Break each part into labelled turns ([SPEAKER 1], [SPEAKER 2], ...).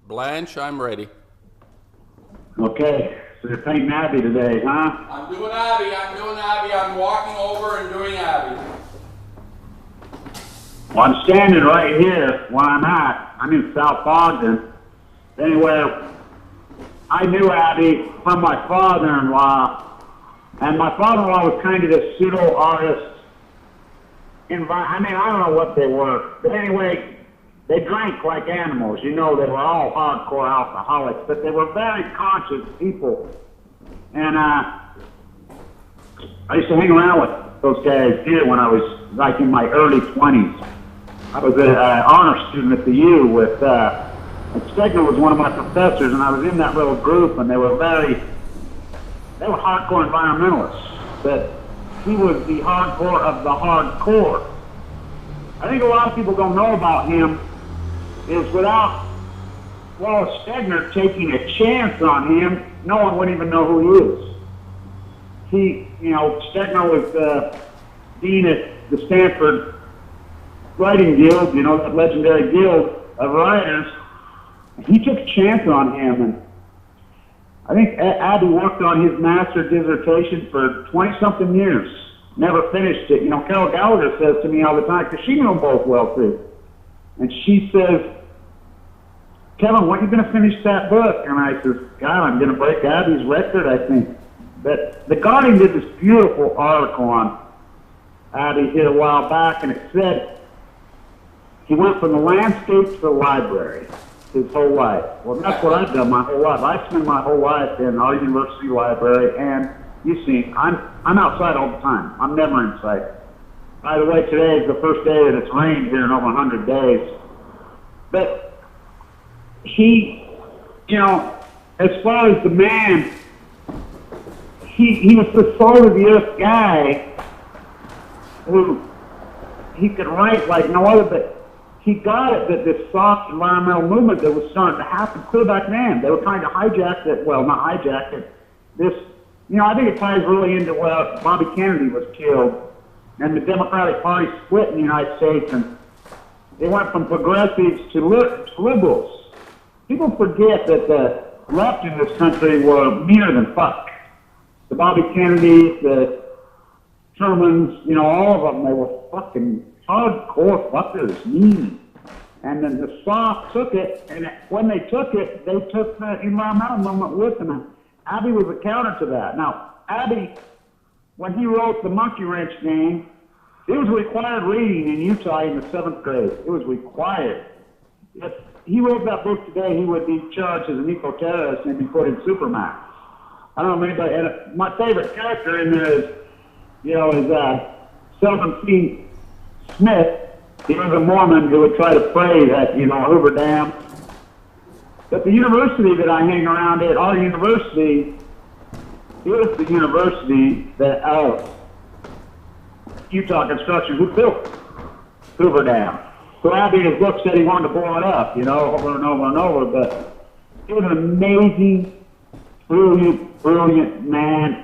[SPEAKER 1] Blanche, I'm ready.
[SPEAKER 2] Okay, so you're painting Abbey today, huh?
[SPEAKER 1] I'm doing Abbey, I'm walking over and doing Abbey.
[SPEAKER 2] Well, I'm standing right here where I'm at. I'm in South Ogden. Anyway, I knew Abbey from my father-in-law, and my father-in-law was kind of this pseudo-artist. I mean, I don't know what they were, but anyway, they drank like animals. You know, they were all hardcore alcoholics, but they were very conscious people. And I used to hang around with those guys here when I was like in my early 20s. I was an honor student at the U with, Stegner was one of my professors, and I was in that little group, and they were hardcore environmentalists. But he was the hardcore of the hardcore. I think a lot of people don't know about him is without Wallace Stegner taking a chance on him, no one would even know who he is. Stegner was dean at the Stanford Writing Guild, that legendary guild of writers. He took a chance on him, and I think Abbey worked on his master's dissertation for 20-something years. Never finished it. Carol Gallagher says to me all the time, because she knew them both well too. And she says, Kevin, when are you going to finish that book? And I says, God, I'm going to break Abbey's record, I think. But The Guardian did this beautiful article on Abbey here a while back, and it said he went from the landscape to the library his whole life. Well, that's what I've done my whole life. I spend my whole life in our university library, and you see, I'm outside all the time. I'm never inside. By the way, today is the first day that it's rained here in over 100 days. But he, as far as the man, he was the soul of the earth guy who he could write like no other, but he got it that this soft environmental movement that was starting to happen clear back then. They were trying to hijack it, well, not hijack it, this, I think it ties really into where Bobby Kennedy was killed and the Democratic Party split in the United States, and they went from progressives to liberals. People forget that the left in this country were meaner than fuck. The Bobby Kennedys, the Shermans, all of them, they were fucking hardcore fuckers, mean. And then the soft took it, and when they took it, they took the environmental movement with them. Abbey was a counter to that. Now, Abbey, when he wrote The Monkey Wrench Game, it was required reading in Utah in the 7th grade. It was required. If he wrote that book today, he would be charged as an eco-terrorist and be put in Supermax. I don't know if anybody, and my favorite character in there is Seldom C. Smith. He was a Mormon who would try to pray at, Hoover Dam. But the university that I hang around at, our university, is the university that Utah Construction, who built Hoover Dam. So Abbey in his book said he wanted to blow it up, over and over and over. But he was an amazing, brilliant man.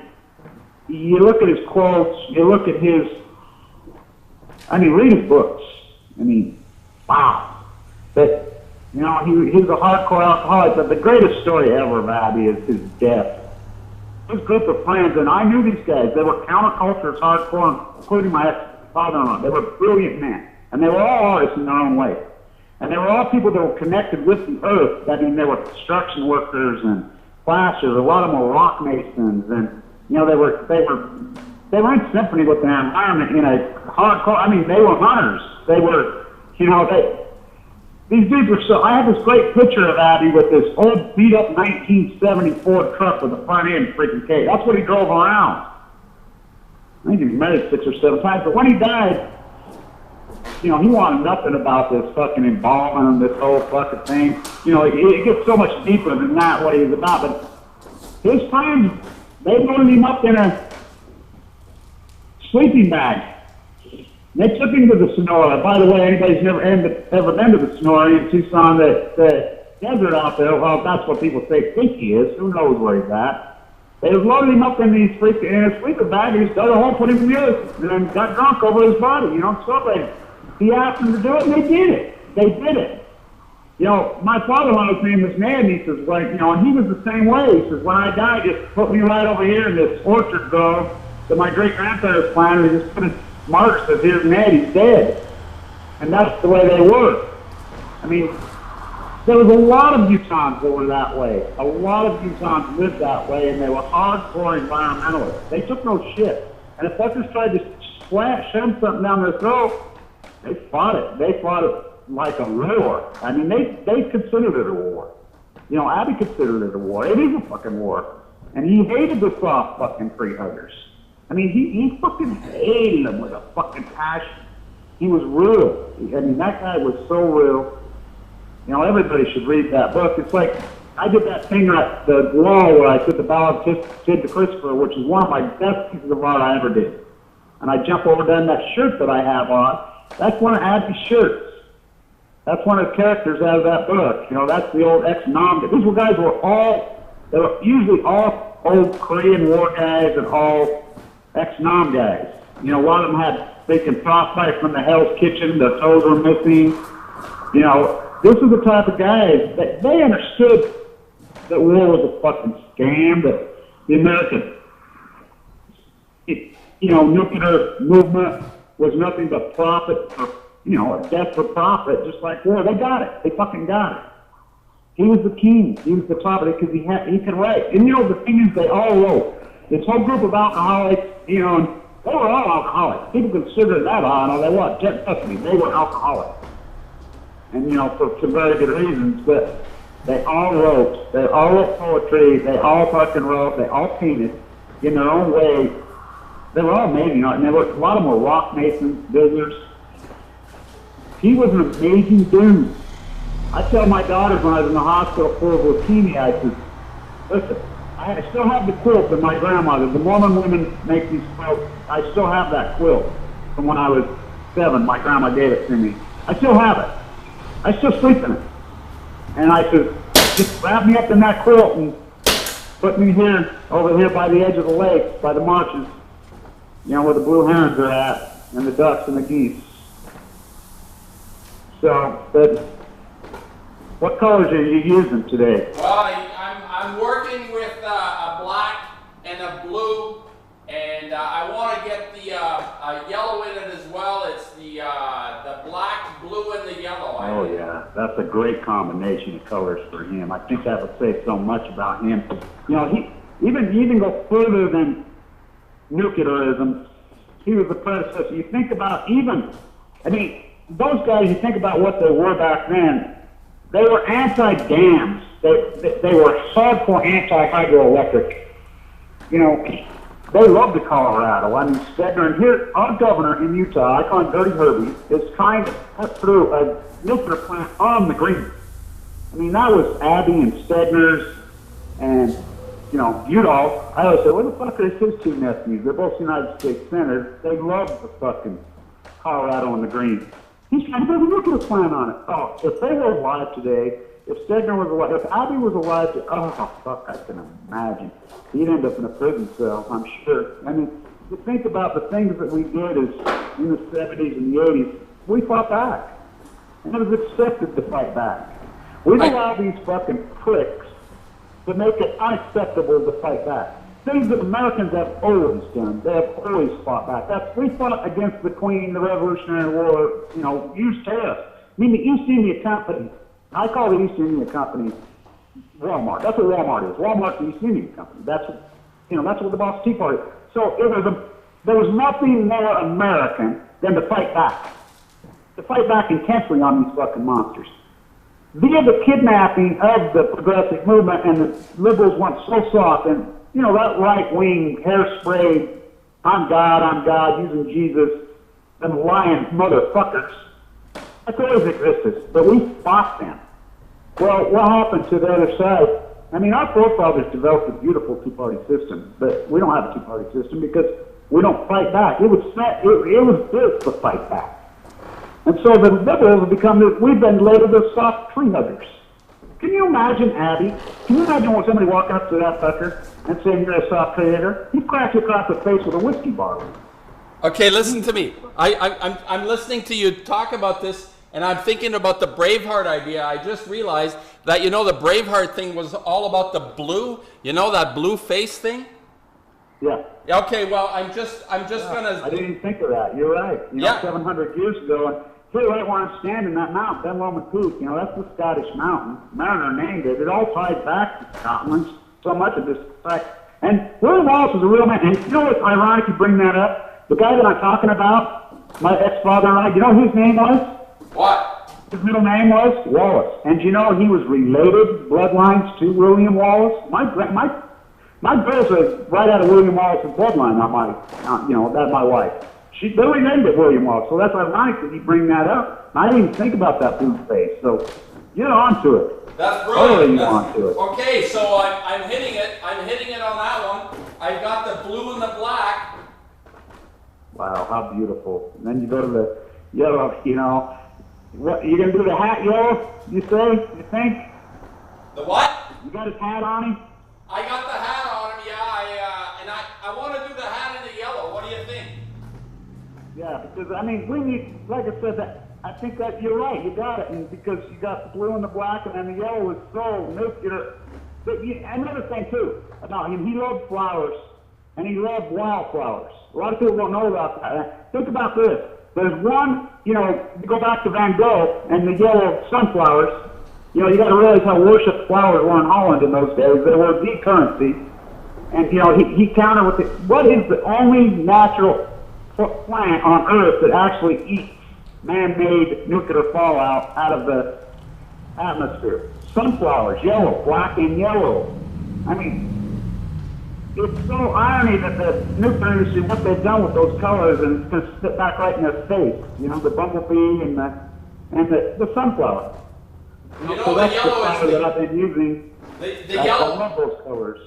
[SPEAKER 2] You look at his quotes, you look at his, read his books. Wow. But, he was a hardcore alcoholic, but the greatest story ever of Abbey is his death. His group of friends, and I knew these guys, they were countercultures, hardcore, including my ex-father-in-law. They were brilliant men, and they were all artists in their own way. And they were all people that were connected with the earth. They were construction workers and plasters. A lot of them were rock masons, and, they were in symphony with their environment in a hardcore, they were hunters. They were, these dudes were so, I have this great picture of Abbey with this old beat up 1970 Ford truck with a front end freaking cage. That's what he drove around. I think he was married 6 or 7 times, but when he died, he wanted nothing about this fucking involvement and this whole fucking thing. It gets so much deeper than that, what he was about, but his friends, they loaded him up in a sleeping bag. They took him to the Sonora. By the way, anybody's ever been to the Sonora in Tucson, the desert out there, well, that's what people think he is. Who knows where he's at? They loaded him up in in a sleeper bag, and he dug a hole, put him in the earth, and then got drunk over his body, celebrated. He asked them to do it, and they did it. They did it. You know, my father-in-law's name was Ned, and he says, like, you know, and he was the same way. He says, when I die, just put me right over here in this orchard grove that my great-grandfather planted, and just put his mark says, here's Ned, he's dead. And that's the way they were. I mean, there was a lot of Utahns that were that way. A lot of Utahns lived that way, and they were hardcore environmentalists. They took no shit. And if fuckers tried to shove something down their throat, they fought it. They fought it like a war. I mean, they considered it a war. You know, Abbey considered it a war. It is a fucking war. And he hated the soft fucking tree huggers. I mean, he fucking hated them with a fucking passion. He was real. I mean, that guy was so real. You know, everybody should read that book. It's like, I did that thing at the wall where I did the Ballad of Sid to Christopher, which is one of my best pieces of art I ever did. And I jump over there in that shirt that I have on. That's one of Abbey's shirts. That's one of the characters out of that book. You know, that's the old ex-Nam guys. These were guys they were usually all old Korean War guys and all ex-Nam guys. You know, a lot of them had freaking frostbite from the Hell's Kitchen, their toes were missing. You know, this is the type of guys that they understood that war was a fucking scam, that the American, nuclear movement was nothing but profit for, you know, a death for profit, just like war. They got it. They fucking got it. He was the king. He was the top of it because he could write. And, you know, the thing is, they all wrote. This whole group of alcoholics, you know, and they were all alcoholics. People consider that all they want. Trust me, they were alcoholics. And, you know, for some very good reasons, but they all wrote. They all wrote poetry. They all fucking wrote. They all painted in their own way. They were all amazing. And a lot of them were rock masons, builders. He was an amazing dude. I tell my daughters when I was in the hospital full of leukemia, I said, listen, I still have the quilt that my grandmother, the Mormon women make these quilts. I still have that quilt from when I was 7. My grandma gave it to me. I still have it. I still sleep in it. And I said, just wrap me up in that quilt and put me here, over here by the edge of the lake, by the marshes, you know, where the blue herons are at, and the ducks and the geese. So, but what colors are you using today?
[SPEAKER 1] Well, I'm working with a black and a blue, and I want to get the yellow in it as well. It's the black, blue, and the yellow.
[SPEAKER 2] Oh yeah, that's a great combination of colors for him. I think that would say so much about him. You know, he even go further than nuclearism. He was the predecessor. You think about those guys, you think about what they were back then, they were anti-dams. They were hardcore anti-hydroelectric. You know, they loved the Colorado. I mean, Stegner, and here, our governor in Utah, I call him Dirty Herbie, is trying to put through a nuclear plant on the green. I mean, that was Abbey and Stegner's and, you know, Udall. I always say, where the fuck are his two nephews? They're both United States senators. They love the fucking Colorado and the green. He's trying to build a nuclear plant on it. Oh, if they were alive today, if Stegner was alive, if Abbey was alive, fuck, I can imagine. He'd end up in a prison cell, I'm sure. I mean, to think about the things that we did is in the 70s and the 80s, we fought back. And it was accepted to fight back. We've allowed these fucking pricks to make it unacceptable to fight back. Things that Americans have always done. They have always fought back. We fought against the Queen, the Revolutionary War, you know, used tariffs. I mean, the East India Company, I call the East India Company Walmart. That's what Walmart is. Walmart's the East India Company. That's what the Boston Tea Party. So there was nothing more American than to fight back. To fight back intensely on these fucking monsters. Via the kidnapping of the progressive movement, and the liberals went so soft, and you know, that right-wing, hairspray, I'm God, using Jesus, and lying motherfuckers, that's always existed, but we fought them. Well, what happened to the other side? I mean, our forefathers developed a beautiful two-party system, but we don't have a two-party system because we don't fight back. It was built to fight back. And so the liberals have become, we've been labeled as soft tree huggers. Can you imagine, Abbey? Can you imagine when somebody walking up to that fucker and saying you're a soft tree hugger? He'd crack you across the face with a whiskey bottle.
[SPEAKER 1] Okay, listen to me. I'm listening to you talk about this, and I'm thinking about the Braveheart idea. I just realized that, you know, the Braveheart thing was all about the blue, you know, that blue face thing?
[SPEAKER 2] Yeah.
[SPEAKER 1] Okay, well, I'm just gonna...
[SPEAKER 2] I didn't even think of that. You're right. You know, 700 years ago, and see right where I'm standing, that mountain, Ben Lomond Peak, you know, that's the Scottish mountain. Mariner named it. It all ties back to Scotland. So much of this fact. And William Wallace was a real man. And you know what's ironic you bring that up? The guy that I'm talking about, my ex-father and I, you know what his name was?
[SPEAKER 1] What?
[SPEAKER 2] His middle name was Wallace. And you know he was related bloodlines to William Wallace? My girls are right out of William Wallace's bloodline on my, you know, that's my wife. They related to William Wallace, so that's ironic that you bring that up. I didn't even think about that blue face, so get on to it.
[SPEAKER 1] That's brilliant.
[SPEAKER 2] To it.
[SPEAKER 1] Okay, so I'm hitting it. I'm hitting it on that one. I've got the blue and the black.
[SPEAKER 2] Wow, how beautiful. And then you go to the yellow, you know. What, you going to do the hat yellow, you say? You think?
[SPEAKER 1] The what?
[SPEAKER 2] You got his hat on him?
[SPEAKER 1] I got the hat on him, yeah. And I want to do the hat in the yellow. What do you think?
[SPEAKER 2] Yeah, because, I mean, we need, like I said, I think that you're right. You got it. And because you got the blue and the black, and then the yellow is so nuclear. But another thing, too, about him, he loved flowers, and he loved wildflowers. A lot of people don't know about that. Think about this. There's one, you know, you go back to Van Gogh and the yellow sunflowers. You know, you got to realize how worshipped flowers were in Holland in those days. They were the currency. And, you know, he countered with it. What is the only natural plant on Earth that actually eats man-made nuclear fallout out of the atmosphere? Sunflowers, yellow, black and yellow. I mean, it's so irony that the nuclear industry, what they've done with those colors, and it's going to spit back right in their face. You know, the bumblebee and the sunflower.
[SPEAKER 1] You know,
[SPEAKER 2] so
[SPEAKER 1] the
[SPEAKER 2] that's
[SPEAKER 1] yellow
[SPEAKER 2] the color
[SPEAKER 1] is
[SPEAKER 2] that I've been using.
[SPEAKER 1] the yellow.
[SPEAKER 2] I love those colors.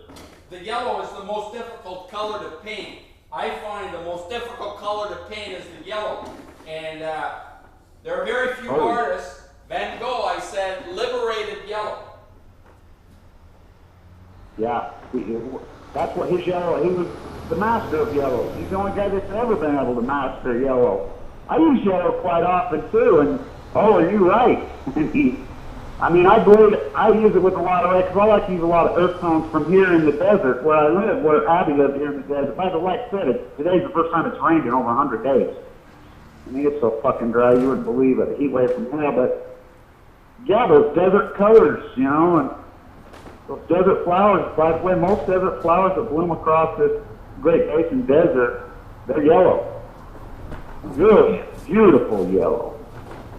[SPEAKER 1] The yellow is the most difficult color to paint. I find the most difficult color to paint is the yellow. And there are very few artists. Van Gogh, I said, liberated yellow.
[SPEAKER 2] Yeah, that's what his yellow, he was the master of yellow. He's the only guy that's ever been able to master yellow. I use yellow quite often too, and you're right. I mean, I use it with a lot of red, because I like to use a lot of earth tones from here in the desert where I live, where Abbey lived here in the desert. By the way, like I said, today's the first time it's rained in over 100 days. I mean, it's so fucking dry, you wouldn't believe it. A heat wave from hell, but yeah, those desert colors, you know, and those desert flowers, by the way, most desert flowers that bloom across this Great Basin desert, they're yellow. Really beautiful yellow.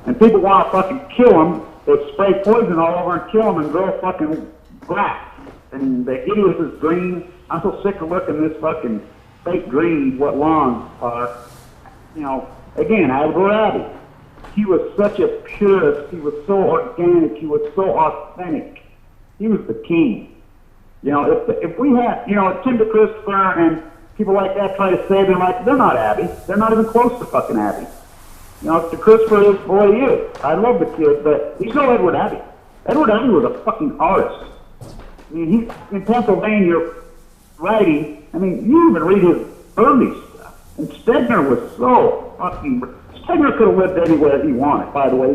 [SPEAKER 2] And people want to fucking kill them. They spray poison all over and kill them and grow fucking grass. And the hideous is green. I'm so sick of looking this fucking fake green, what lawns are. You know, again, Albert Abbey. He was such a purist. He was so organic. He was so authentic. He was the king. You know, if we had, you know, Tim DeChristopher and people like that try to say they're like, they're not Abbey. They're not even close to fucking Abbey. You know, DeChristopher is, boy, he is. I love the kid, but he's no Edward Abbey. Edward Abbey was a fucking artist. I mean, he's in Pennsylvania writing. I mean, you even read his early stuff. And Stegner was so fucking... Stegner could have lived anywhere he wanted, by the way.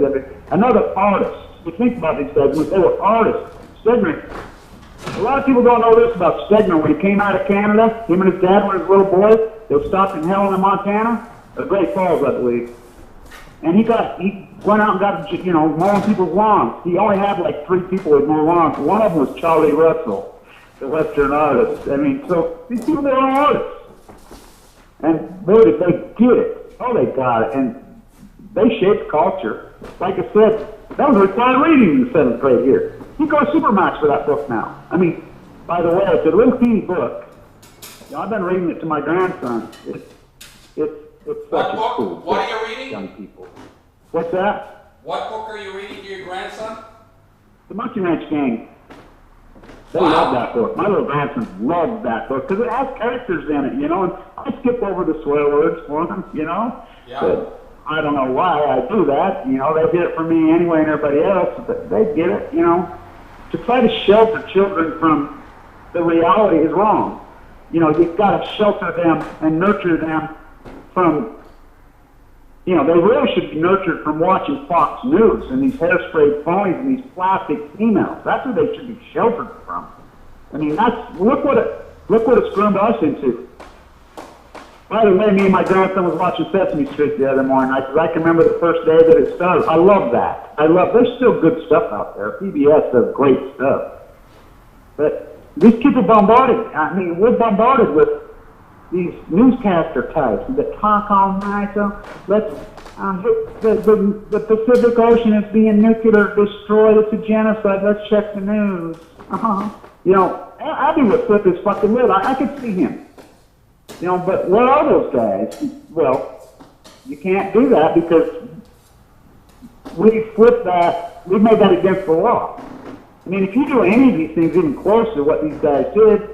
[SPEAKER 2] Another artist. You think about these guys, they were artists. Stegner... A lot of people don't know this about Stegner. When he came out of Canada, him and his dad were his little boys. They were stopped in Helena, Montana, or Great Falls, I believe. And he went out and got, you know, mowing people's lawns. He only had like 3 people that mow lawns. One of them was Charlie Russell, the Western artist. I mean, so these people, they're all artists. And boy, did they get it. Oh, they got it. And they shaped culture. Like I said, that was required reading in the 7th grade here. You go to Supermax for that book now. I mean, by the way, it's a little teeny book. You know, I've been reading it to my grandson. It's such a cool book.
[SPEAKER 1] What are you reading?
[SPEAKER 2] Young people. What's that?
[SPEAKER 1] What book are you reading to your grandson?
[SPEAKER 2] The Monkey Ranch Gang. They love that book. My little grandson loved that book because it has characters in it, you know. And I skip over the swear words for them, you know.
[SPEAKER 1] Yeah.
[SPEAKER 2] But I don't know why I do that. You know, they get it from me anyway and everybody else, but they get it, you know. To try to shelter children from the reality is wrong. You know, you've got to shelter them and nurture them from you know, they really should be nurtured from watching Fox News and these hairspray phonies and these plastic females. That's what they should be sheltered from. I mean, look what it's groomed us into. By the way, me and my grandson was watching Sesame Street the other morning night because I can remember the first day that it started. I love that. There's still good stuff out there. PBS does great stuff. But these kids are bombarded. I mean, we're bombarded with these newscaster types that talk all night. So the Pacific Ocean is being nuclear destroyed. It's a genocide. Let's check the news. You know, Abbey would flip his fucking lid. I could see him. You know, but what are those guys? Well, you can't do that because we flipped that. We made that against the law. I mean, if you do any of these things even close to what these guys did,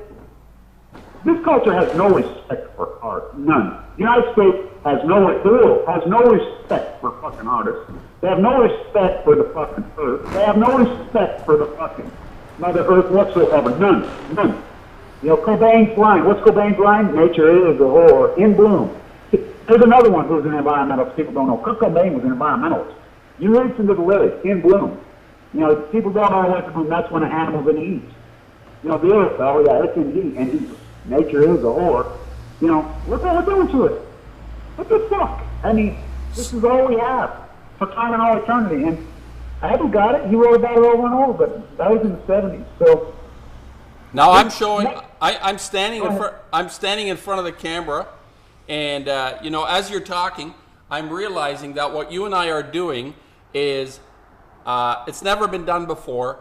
[SPEAKER 2] this culture has no respect for art. None. The United States has no respect for fucking artists. They have no respect for the fucking earth. They have no respect for the fucking Mother Earth whatsoever. None. None. You know, Cobain's line. What's Cobain's line? Nature is a whore. In bloom. There's another one who's an environmentalist. People don't know. Kurt Cobain was an environmentalist. You listen to the lyrics. In bloom. You know, people don't know what's in bloom. That's when an animal's in heat. You know, the earth, oh yeah, it's in heat. And heat. Nature is a whore. You know, what are we doing to it? What the fuck? I mean, this is all we have for time and all eternity. And I haven't got it. He wrote about it over and over, but that was in the 70s. So
[SPEAKER 1] now I'm showing. I'm standing in front. I'm standing in front of the camera, and you know, as you're talking, I'm realizing that what you and I are doing is it's never been done before.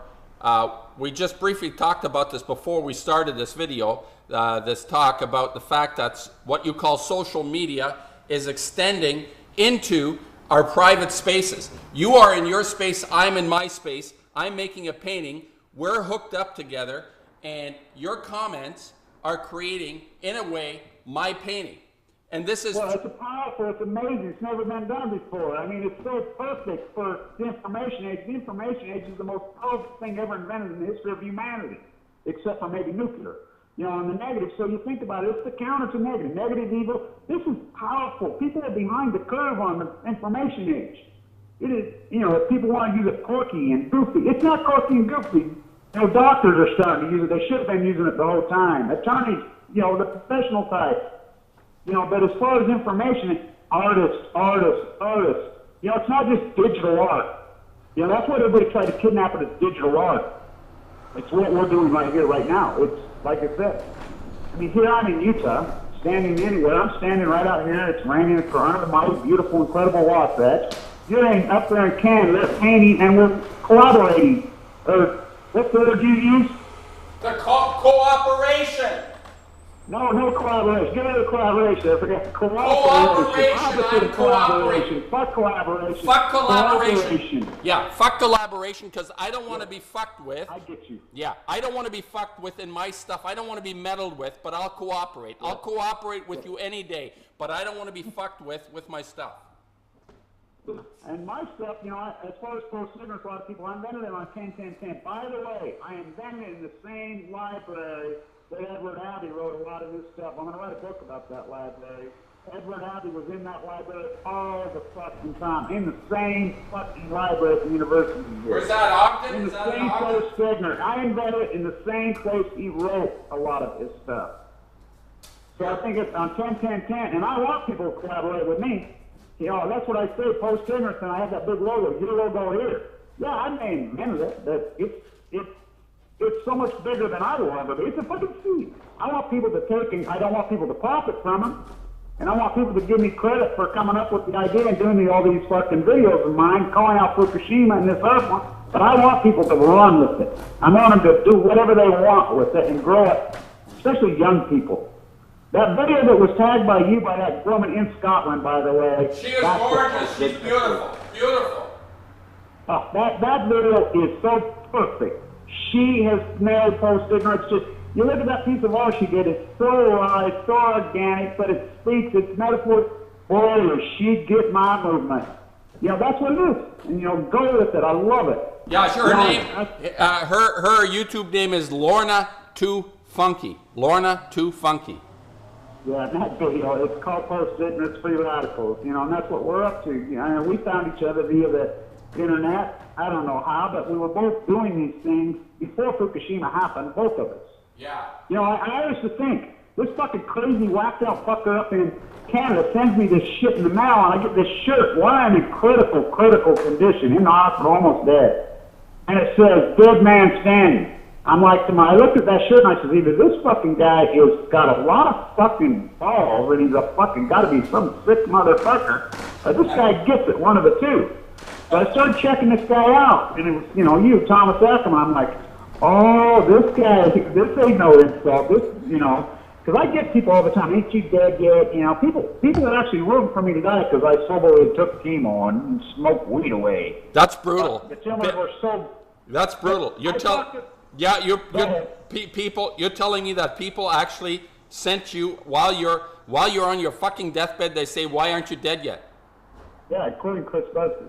[SPEAKER 1] We just briefly talked about this before we started this video. This talk about the fact that what you call social media is extending into our private spaces. You are in your space. I'm in my space. I'm making a painting. We're hooked up together. And your comments are creating, in a way, my painting. And this is...
[SPEAKER 2] Well, it's powerful. It's amazing. It's never been done before. I mean, it's so perfect for the information age. The information age is the most powerful thing ever invented in the history of humanity, except for maybe nuclear. You know, on the negative. So you think about it, it's the counter to negative. Negative evil. This is powerful. People are behind the curve on the information age. It is, you know, if people want to use it quirky and goofy. It's not quirky and goofy. You know, doctors are starting to use it. They should have been using it the whole time. Attorneys, you know, the professional type. You know, but as far as information, artists. You know, it's not just digital art. You know, that's what everybody tried to kidnap it as digital art. It's what we're doing right here, right now. It's like I said. I mean, here I'm in Utah, standing anywhere. I'm standing right out here. It's raining. It's under my beautiful, incredible Wasatch. You're up there in Canada painting, and we're collaborating. What word do you use?
[SPEAKER 1] The cooperation.
[SPEAKER 2] No collaboration. Give me the collaboration. I forgot. Cooperation.
[SPEAKER 1] Collaboration.
[SPEAKER 2] Fuck collaboration.
[SPEAKER 1] Fuck collaboration. Yeah, fuck collaboration, because I don't want to be fucked with.
[SPEAKER 2] I get you.
[SPEAKER 1] Yeah, I don't want to be fucked with in my stuff. I don't want to be meddled with, but I'll cooperate. I'll cooperate with you any day, but I don't want to be fucked with my stuff.
[SPEAKER 2] And my stuff, you know, as far as post-ignorance, a lot of people, I invented it on 10-10-10. By the way, I invented it in the same library that Edward Abbey wrote a lot of his stuff. I'm going to write a book about that library. Edward Abbey was in that library all the fucking time, in the same fucking library at the university.
[SPEAKER 1] Where's that, Ogden?
[SPEAKER 2] In the same place, ignorant. I invented it in the same place he wrote a lot of his stuff. So I think it's on 10-10-10, and I want people to collaborate with me. You know, that's what I say, post-ignorance, and I have that big logo, your logo here. Yeah, I may have invented it, but it's so much bigger than I will ever be. It's a fucking seed. I want people to take, and I don't want people to profit from them. And I want people to give me credit for coming up with the idea and doing all these fucking videos of mine, calling out Fukushima and this other one. But I want people to run with it. I want them to do whatever they want with it and grow it, especially young people. That video that was tagged by you by that woman in Scotland, by the way.
[SPEAKER 1] She is gorgeous. She's beautiful. Beautiful.
[SPEAKER 2] Oh, that video is so perfect. She has nailed post-ignorance. Just, you look at that piece of art she did. It's so raw, it's so organic, but it speaks, it's metaphor. Boy, does she get my movement. You know, that's what it is. And, you know, go with it. I love it.
[SPEAKER 1] Yeah, sure. Her name, her YouTube name is Lorna Too Funky. Lorna Too Funky.
[SPEAKER 2] Yeah, and that video, it's called Post-it and it's Free Radicals, you know, and that's what we're up to. You know, and we found each other via the internet. I don't know how, but we were both doing these things before Fukushima happened, both of us.
[SPEAKER 1] Yeah.
[SPEAKER 2] You know, I used to think, this fucking crazy whacked out fucker up in Canada sends me this shit in the mail, and I get this shirt. Why I'm in critical condition, in the hospital, almost dead. And it says, dead man standing. I'm like, I looked at that shirt and I said, either this fucking guy has got a lot of fucking balls and he's a fucking, gotta be some sick motherfucker, or this guy gets it, one of the two. So I started checking this guy out, and it was, you know, you, Thomas Ackermann. I'm like, oh, this guy, this ain't no insult. This, you know, because I get people all the time, ain't you dead yet? You know, people that actually room for me to die because I soberly took chemo and smoked weed away.
[SPEAKER 3] That's brutal.
[SPEAKER 2] The children were so.
[SPEAKER 3] That's brutal. You're telling. Yeah, you're telling me that people actually sent you while you're on your fucking deathbed. They say, why aren't you dead yet?
[SPEAKER 2] Yeah, including Chris Busby.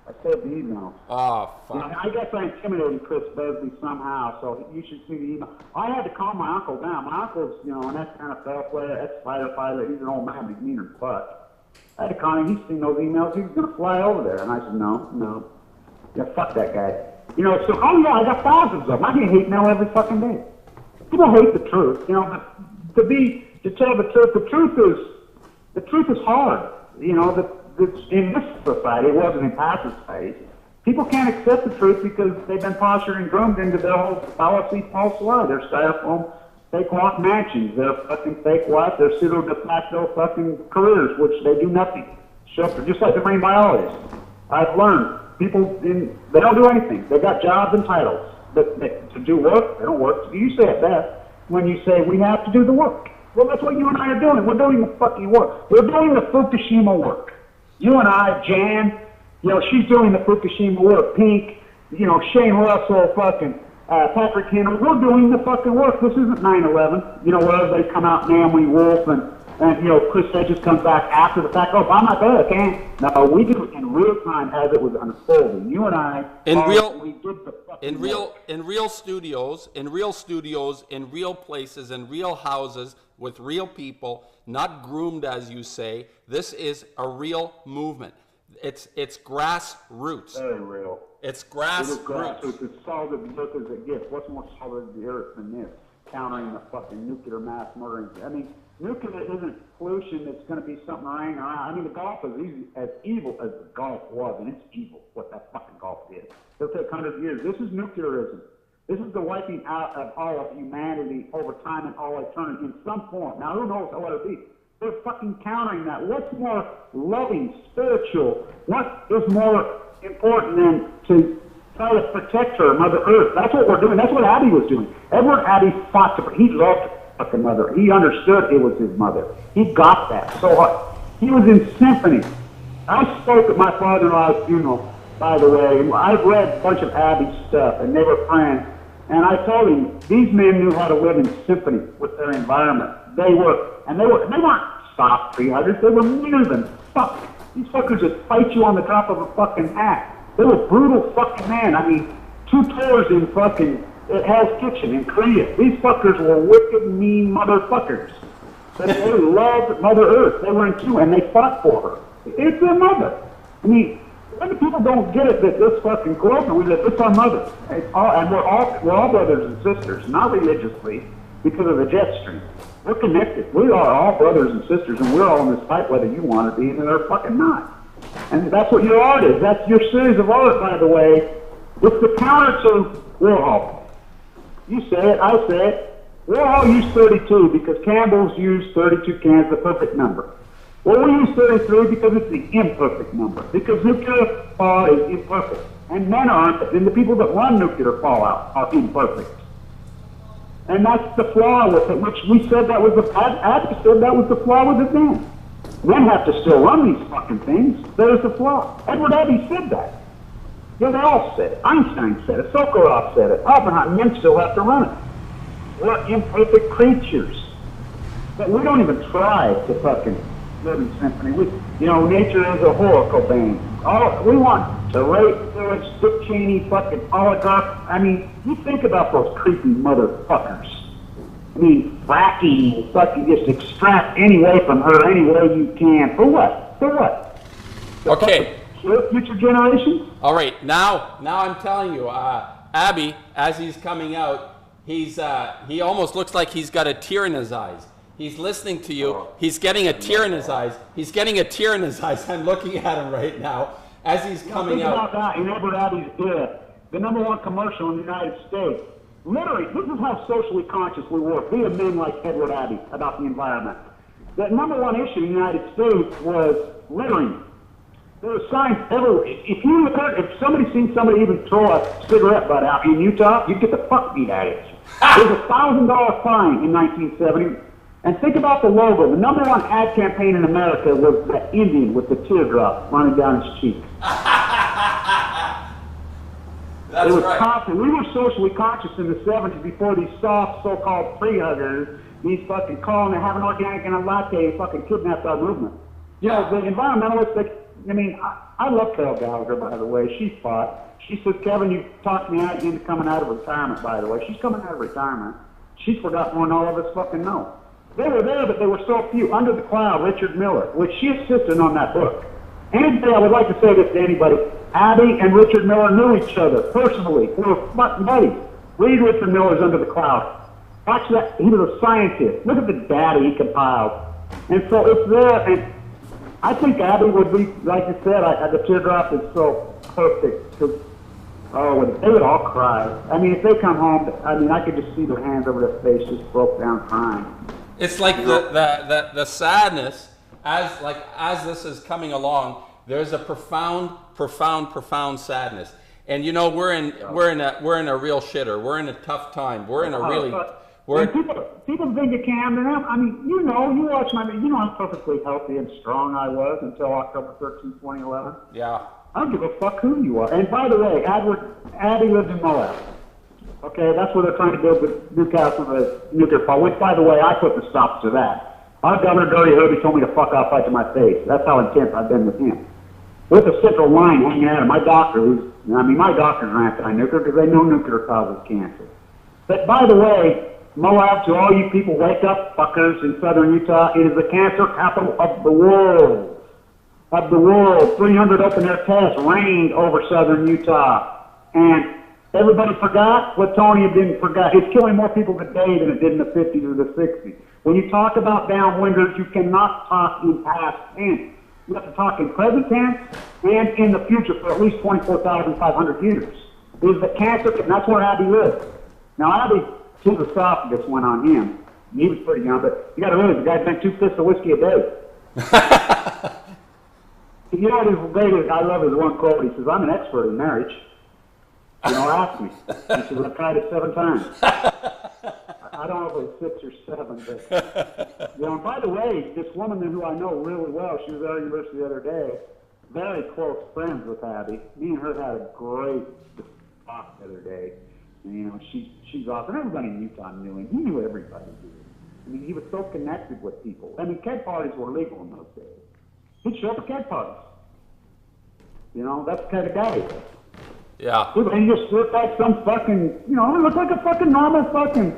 [SPEAKER 2] I said the email.
[SPEAKER 3] Oh, fuck.
[SPEAKER 2] You know, I guess I intimidated Chris Busby somehow, so you should see the email. I had to calm my uncle down. My uncle's, you know, an ex-NFL player, ex-fighter pilot. He's an old man, he's mean as fuck. I had to call him. He's seen those emails. He was going to fly over there. And I said, no. Yeah, fuck that guy. You know, so, oh yeah, I got thousands of them. I get hate mail every fucking day. People hate the truth. You know, to tell the truth is hard. You know, in this society, it wasn't in past societies. People can't accept the truth because they've been postured and groomed into their whole fallacy, false lie. Their styrofoam, fake walk mansions, their fucking fake wife, their pseudo de facto fucking careers, which they do nothing. Just like the marine biologists. I've learned people they don't do anything. They got jobs and titles, but to do work, they don't work. You say it best when you say we have to do the work. Well, that's what you and I are doing. We're doing the fucking work. We're doing the Fukushima work. You and I, Jan, you know, she's doing the Fukushima work. Pink, you know, Shane Russell, fucking Patrick Henry. We're doing the fucking work. This isn't 9/11. You know, where they come out, Naomi Wolf, and you know, Chris Hedges comes back after the fact. Oh, I'm not there, okay? No, we did it in real time as it was unfolding. You and I, we did the fucking work.
[SPEAKER 3] In real studios, in real places, in real houses with real people, not groomed as you say. This is a real movement. It's grassroots.
[SPEAKER 2] Very real.
[SPEAKER 3] It's grassroots.
[SPEAKER 2] It's as solid as the earth as it gets. What's more solid as the earth than this? Countering the fucking nuclear mass murdering. I mean, nuclear isn't pollution that's going to be something lying around. I mean, the Gulf is as evil as the Gulf was, and it's evil what that fucking Gulf did. It'll take hundreds of years. This is nuclearism. This is the wiping out of all of humanity over time and all eternity in some form. Now, who knows what it'll be? They're fucking countering that. What's more loving, spiritual? What is more important than to try to protect her, Mother Earth? That's what we're doing. That's what Abbey was doing. Edward Abbey fought to. He loved fucking mother. He understood it was his mother. He got that so hard. He was in symphony. I spoke at my father-in-law's funeral, by the way. I've read a bunch of Abbey's stuff, and they were friends. And I told him these men knew how to live in symphony with their environment. They weren't soft tree huggers. They were meaner than fuck. These fuckers would fight you on the drop of a fucking hat. They were brutal fucking men. I mean, 2 tours in fucking Hell's Kitchen in Korea. These fuckers were wicked, mean motherfuckers. But they loved Mother Earth. They were in tune, and they fought for her. It's their mother. I mean, many people don't get it that this fucking colloquially, that it's our mother. And we're all brothers and sisters, not religiously, because of the jet stream. We're connected. We are all brothers and sisters, and we're all in this fight, whether you want to be, and they're fucking not. And that's what your art is. That's your series of art, by the way. It's the counter to Warhol. You say it, I say it. Warhol used 32 because Campbell's used 32 cans, the perfect number. Well, we use 33 because it's the imperfect number. Because nuclear fallout is imperfect. And men aren't, and the people that run nuclear fallout are imperfect. And that's the flaw with it, which we said that was Abbey said that was the flaw with it then. Men have to still run these fucking things. There's the flaw. Edward Abbey said that. Yeah, they all said it. Einstein said it. Sokolov said it. Oppenheimer. Men still have to run it. We're imperfect creatures. But we don't even try to fucking live in symphony. Nature is a oracle band. We want to rape Dick Cheney fucking oligarch. I mean, you think about those creepy motherfuckers. I mean, fracking, fucking just extract any way from her any way you can. For what? For what?
[SPEAKER 3] Okay.
[SPEAKER 2] Future generations?
[SPEAKER 3] All right. Now I'm telling you, Abbey, as he's coming out, he almost looks like he's got a tear in his eyes. He's listening to you. He's getting a tear in his eyes. He's getting a tear in his eyes. I'm looking at him right now as he's coming out.
[SPEAKER 2] Think about that. In Edward Abbey's death, the #1 commercial in the United States. Literally, this is how socially conscious we were, via men like Edward Abbey, about the environment. The #1 issue in the United States was littering. There were signs everywhere. If somebody seen somebody even throw a cigarette butt out in Utah, you'd get the fuck beat out of you. There was a $1,000 fine in 1970. And think about the logo. The #1 ad campaign in America was that Indian with the teardrop running down his cheek.
[SPEAKER 1] That's
[SPEAKER 2] it was
[SPEAKER 1] right.
[SPEAKER 2] constant. We were socially conscious in the 70s before these soft so-called tree huggers, these fucking calling to have an organic and a latte and fucking kidnapped our movement. You know, the environmentalists, I love Carol Gallagher, by the way. She fought. She says, Kevin, you talked me out into coming out of retirement, by the way. She's coming out of retirement. She's forgotten more than all of us fucking know. They were there, but they were so few. Under the Cloud, Richard Miller, which she assisted on that book. And I would like to say this to anybody. Abby and Richard Miller knew each other personally. They were fucking buddies. Read Richard Miller's Under the Cloud. Watch that. He was a scientist. Look at the data he compiled. And so it's there. And I think Abby would be, like you said, the teardrop is so perfect. Because, they would all cry. I mean, if they come home, I could just see their hands over their face just broke down crying.
[SPEAKER 3] It's like the sadness as this is coming along. There's a profound sadness, and you know we're in a real shitter. We're in a tough time. We're in a really.
[SPEAKER 2] People think you can. You watch how perfectly healthy and strong I was until October 13, 2011.
[SPEAKER 3] Yeah.
[SPEAKER 2] I don't give a fuck who you are. And by the way, Abbey lives in Moab. Okay, that's where they're trying to build the Newcastle nuclear power, which, by the way, I put the stops to that. Our Governor Dirty Herbie told me to fuck off right to my face. That's how intense I've been with him. With a central line hanging out of my doctor, my doctors are anti-nuclear because they know nuclear causes cancer. But by the way, Moab, to all you people, wake up, fuckers, in southern Utah, it is the cancer capital of the world. Of the world. 300 open-air tests reigned over southern Utah. And everybody forgot? Plutonium didn't forget. It's killing more people today than it did in the 50s or the 60s. When you talk about downwinders, you cannot talk in past tense. You have to talk in present tense and in the future for at least 24,500 years. It is the cancer, and that's where Abbey lives. Now, Abbey, tube esophagus went on him. He was pretty young, but you got to realize the guy drank 2 fists of whiskey a day. You know what his greatest? I love his one quote. He says, "I'm an expert in marriage." Ask me. He says, "I've tried it 7 times." I don't know if it was 6 or 7, but and by the way, this woman who I know really well, she was at our university the other day, very close friends with Abbey. Me and her had a great talk the other day. And, she's awesome. Everybody in Utah knew him. He knew everybody did. He was so connected with people. keg parties were legal in those days. He'd show up at keg parties. That's the kind of guy he was.
[SPEAKER 3] Yeah.
[SPEAKER 2] And he just looked like some fucking, he looked like a fucking normal fucking,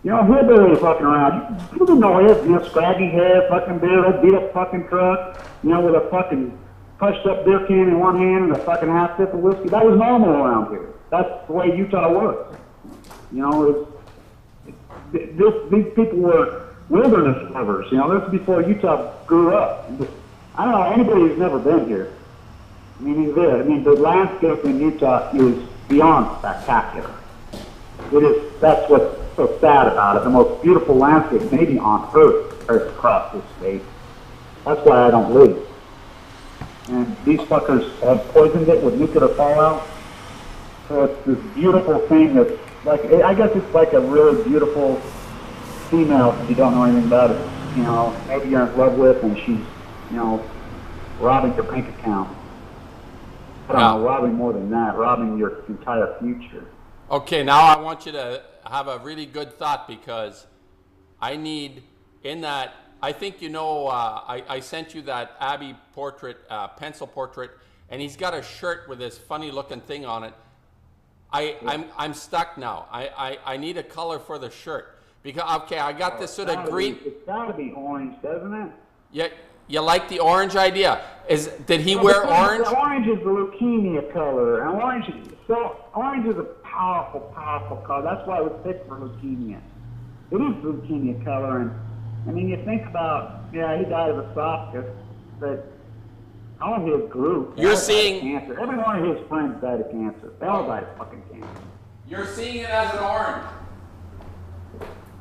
[SPEAKER 2] hillbilly fucking around. People didn't know his, scraggy hair, fucking beard, beat up fucking truck, with a fucking pushed up beer can in one hand and a fucking half sip of whiskey. That was normal around here. That's the way Utah works. These people were wilderness livers. This is before Utah grew up. I don't know anybody who's never been here. The landscape in Utah is beyond spectacular. That's what's so sad about it. The most beautiful landscape maybe on earth across this state. That's why I don't leave. And these fuckers have poisoned it with nuclear fallout. So it's this beautiful thing that's like, I guess it's like a really beautiful female if you don't know anything about it. Maybe you're in love with and she's, robbing your bank account. I don't know, robbing more than that, robbing your entire future.
[SPEAKER 3] Okay, now I want you to have a really good thought because I need, I think I sent you that Abbey portrait, pencil portrait, and he's got a shirt with this funny looking thing on it. I'm stuck now. I need a color for the shirt Because, okay, I got this sort of green.
[SPEAKER 2] It's gotta be orange, doesn't it?
[SPEAKER 3] Yeah, you like the orange idea? Did he wear orange?
[SPEAKER 2] The orange is the leukemia color, and orange is a powerful, powerful color. That's why it was picked for leukemia. It is leukemia color, and I mean, you think about, yeah, he died of esophagus, but all his group.
[SPEAKER 3] You're seeing
[SPEAKER 2] cancer. Every one of his friends died of cancer. They all died of fucking cancer.
[SPEAKER 1] You're seeing it as an orange.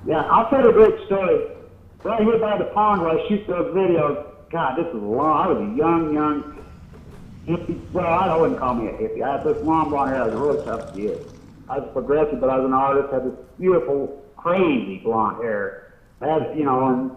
[SPEAKER 2] Yeah, I'll tell you a great story. Right here by the pond where I shoot those videos. God, this was long. I was a young hippie. Well, I wouldn't call me a hippie. I had this long blonde hair. I was a really tough kid. I was progressive, but I was an artist. I had this beautiful, crazy blonde hair. I had, you know, and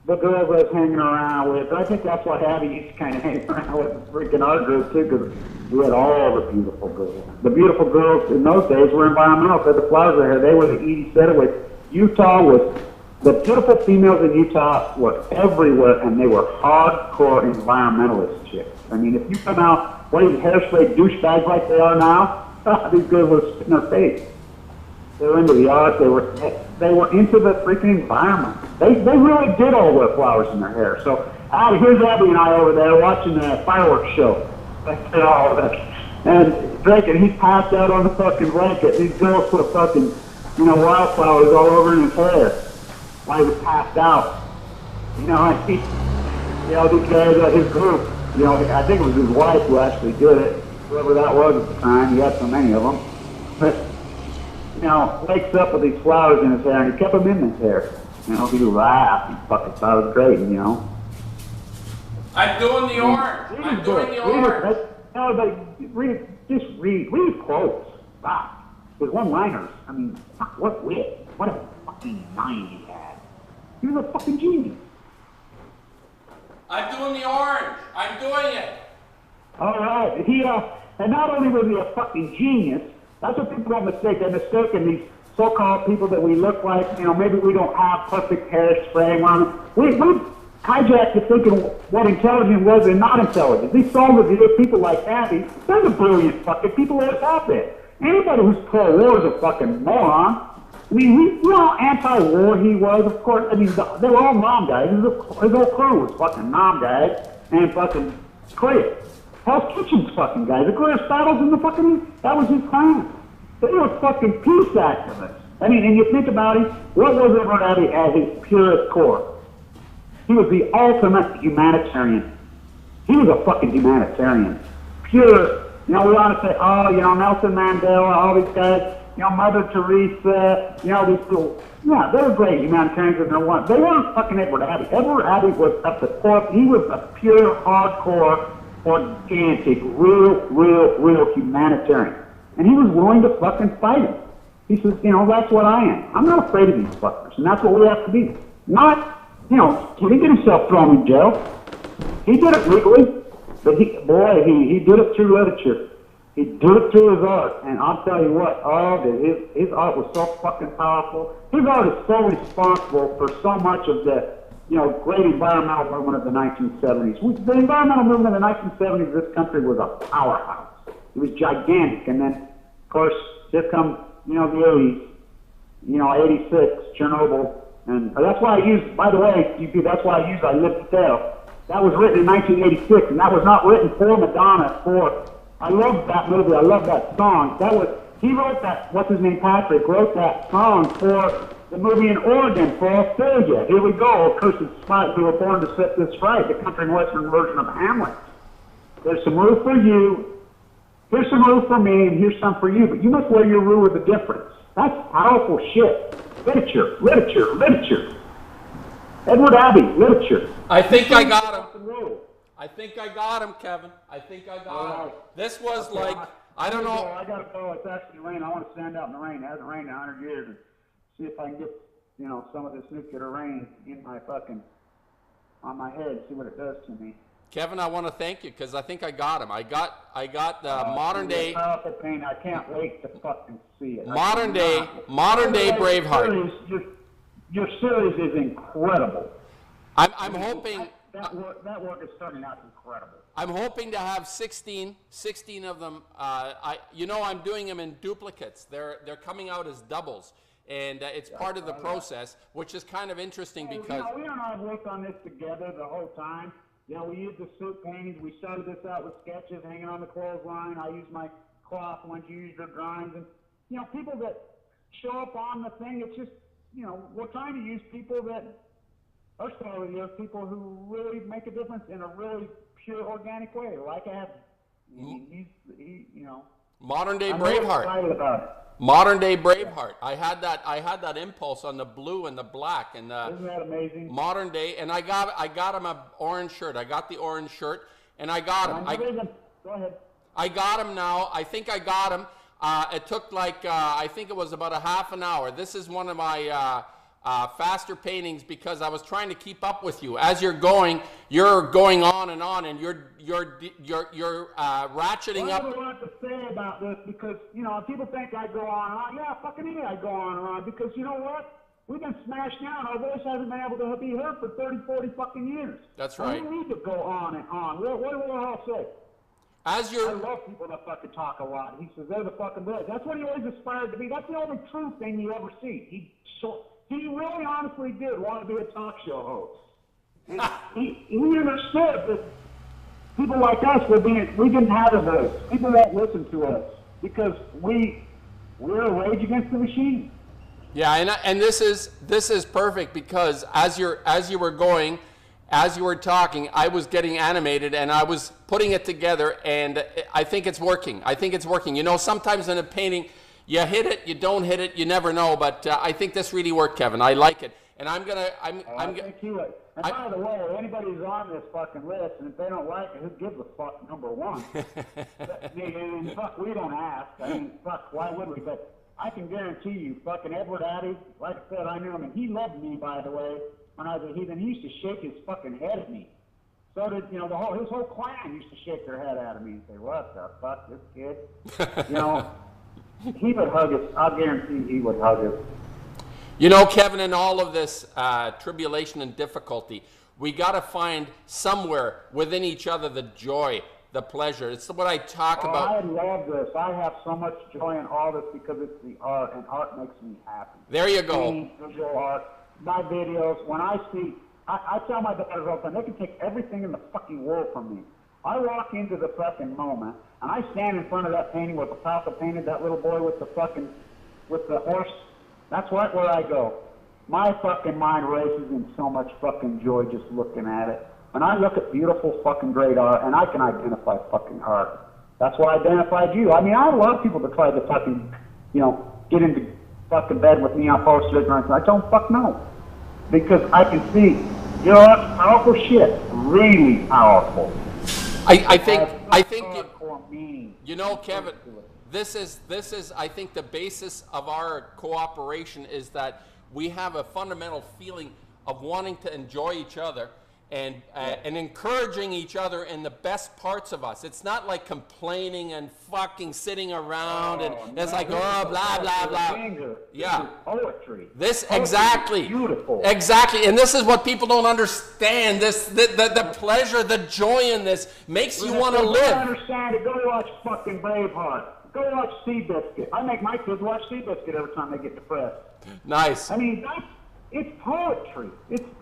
[SPEAKER 2] the girls I was hanging around with. I think that's why Abbey used to kind of hang around with the freaking art group too, because we had all the beautiful girls. The beautiful girls in those days were environmentalists. They had the flowers in their hair. They were the Edie said it with. Utah was, the beautiful females in Utah were everywhere, and they were hardcore environmentalist chicks. I mean, if you come out wearing hairspray douchebags like they are now, these girls would spit in their face. They were into the art. They were into the freaking environment. They really did all wear flowers in their hair. So here's Abbey and I over there watching the fireworks show. And drinking. He's passed out on the fucking blanket. These girls put fucking, you know, wildflowers all over in his hair while he was passed out. You know, and he, you know, these guys, his group, you know, I think it was his wife who actually did it, whoever that was at the time. He had so many of them. But, you know, wakes up with these flowers in his hair, and he kept them in his hair. You know, he laughed. He fucking thought it was great, you know.
[SPEAKER 1] I'm doing the orange. I'm doing the orange.
[SPEAKER 2] Just read quotes. Wow. With one-liners. I mean, fuck, what wit. What a fucking mind he had. He was a fucking genius.
[SPEAKER 1] I'm doing the orange. I'm doing it.
[SPEAKER 2] All right. And not only was he a fucking genius, that's what people don't mistake. They're mistaken these so-called people that we look like, you know, maybe we don't have perfect hairspray on. We hijacked to thinking what intelligence was and not intelligence. These songs people like Abbey, they're the brilliant fucking people that have it. Anybody who's pro-war is a fucking moron. I mean, you know how anti-war he was, of course. I mean, they were all nom guys. His whole crew was fucking nom guys and fucking Chris. Hell's Kitchen's fucking guys. The greatest battles in the fucking, that was his clan. They were fucking peace activists. I mean, and you think about it, what was Edward Abbey at his purest core? He was the ultimate humanitarian. He was a fucking humanitarian. Pure. You know, we ought to say, oh, you know, Nelson Mandela, all these guys, you know, Mother Teresa, you know, these people. Yeah, they were great humanitarians in their one. They weren't fucking Edward Abbey. Edward Abbey was at the core. He was a pure, hardcore, organic, real humanitarian. And he was willing to fucking fight him. He says, you know, that's what I am. I'm not afraid of these fuckers. And that's what we have to be. Not, you know, he didn't get himself thrown in jail. He did it legally. But he did it through literature. He did it through his art. And I'll tell you what, his art was so fucking powerful. His art is so responsible for so much of the, you know, great environmental movement of the 1970s. The environmental movement of the 1970s, this country was a powerhouse. It was gigantic. And then, of course, here come, you know, the 80s, you know, 86, Chernobyl. And that's why I use, by the way, that's why I use I Live to Tell. That was written in 1986, and that was not written for Madonna. I love that movie. I love that song. He wrote that. What's his name? Patrick wrote that song for the movie in Oregon for Australia. Here we go. Cursed spies who were born to set this right. The country and western version of Hamlet. There's some rule for you. Here's some rule for me, and here's some for you. But you must wear your rule with a difference. That's powerful shit. Literature. Edward Abbey, literature.
[SPEAKER 3] I think I got him. I think I got him, Kevin. I think I got him. This was okay, like, I don't know.
[SPEAKER 2] I gotta go. It's actually raining. I want to stand out in the rain. It hasn't rained in 100 years. And see if I can get, you know, some of this nuclear rain in my fucking, on my head. See what it does to me.
[SPEAKER 3] Kevin, I want to thank you because I think I got him. I got the modern day.
[SPEAKER 2] Powerful pain. I can't wait to fucking see it.
[SPEAKER 3] Modern day Braveheart.
[SPEAKER 2] Your series is incredible.
[SPEAKER 3] I'm hoping
[SPEAKER 2] that work is starting out incredible.
[SPEAKER 3] I'm hoping to have 16 of them. You know, I'm doing them in duplicates. They're coming out as doubles, and it's part of the process, which is kind of interesting because...
[SPEAKER 2] You know, we and I have worked on this together the whole time. You know, we used the suit paintings. We started this out with sketches hanging on the clothesline. I used my cloth once you used your drawings. And, you know, people that show up on the thing, it's just, you know, we're trying to use people that are solid, people who really make a difference in a really pure, organic way. Like I have, you know.
[SPEAKER 3] Modern day
[SPEAKER 2] I'm
[SPEAKER 3] Braveheart.
[SPEAKER 2] really excited about it.
[SPEAKER 3] Modern day Braveheart. I had that impulse on the blue and the black, and
[SPEAKER 2] Isn't that amazing?
[SPEAKER 3] modern day. And I got him an orange shirt. I got the orange shirt, and I got him.
[SPEAKER 2] Go ahead.
[SPEAKER 3] I got him now. I think I got him. It took like I think it was about a half an hour. This is one of my faster paintings because I was trying to keep up with you. As you're going on, and you're ratcheting up.
[SPEAKER 2] I have a lot to say about this because, you know, people think I go on and on. Yeah, fucking idiot, I go on and on because, you know what? We've been smashed down. Our voice hasn't been able to be heard for 30, 40 fucking years.
[SPEAKER 3] That's right.
[SPEAKER 2] We don't need to go on and on. What do we all say? I love people that fucking talk a lot. He says they're the fucking best. That's what he always aspired to be. That's the only true thing you ever see. He really honestly did want to be a talk show host. And he understood that people like us, we didn't have a voice. People won't listen to us because we're a rage against the machine.
[SPEAKER 3] Yeah, and this is perfect because as you were talking, I was getting animated and I was putting it together, and I think it's working. You know, sometimes in a painting, you hit it, you don't hit it, you never know. But I think this really worked, Kevin. I like it, and I'm gonna.
[SPEAKER 2] Thank you. And by the way, anybody who's on this fucking list, and if they don't like it, who gives a fuck? Number one. And fuck, we don't ask. I mean, fuck, why would we? But I can guarantee you, fucking Edward Abbey, like I said, I knew him, and he loved me, by the way. When I was a heathen, he used to shake his fucking head at me. So did, you know, his whole clan used to shake their head at me and say, "What the fuck, this kid?" You know. He would hug us. I guarantee he would hug us.
[SPEAKER 3] You know, Kevin, in all of this tribulation and difficulty, we got to find somewhere within each other the joy, the pleasure. It's what I talk about.
[SPEAKER 2] I love this. I have so much joy in all this because it's the art, and art makes me happy.
[SPEAKER 3] There you go.
[SPEAKER 2] Visual art, my videos. When I see, I tell my daughters all the time, they can take everything in the fucking world from me. I walk into the fucking moment, and I stand in front of that painting where the Papa painted that little boy with the horse. That's right where I go. My fucking mind races in so much fucking joy just looking at it. And I look at beautiful fucking great art, and I can identify fucking art. That's why I identified you. I mean, I love people that try to fucking, you know, get into fucking bed with me on posters and I don't fuck no. Because I can see, you know, that's powerful shit. Really powerful.
[SPEAKER 3] I think you know, Kevin, this is I think the basis of our cooperation is that we have a fundamental feeling of wanting to enjoy each other and encouraging each other in the best parts of us. It's not like complaining and fucking sitting around and it's like, oh, blah, blah, blah. Yeah.
[SPEAKER 2] Poetry.
[SPEAKER 3] This, exactly.
[SPEAKER 2] Beautiful.
[SPEAKER 3] Exactly. And this is what people don't understand. The pleasure, the joy in this makes you want to live.
[SPEAKER 2] If you don't understand it, go watch fucking Braveheart. Go watch Seabiscuit. I make my kids watch Seabiscuit every time they get depressed.
[SPEAKER 3] Nice.
[SPEAKER 2] I mean, it's poetry.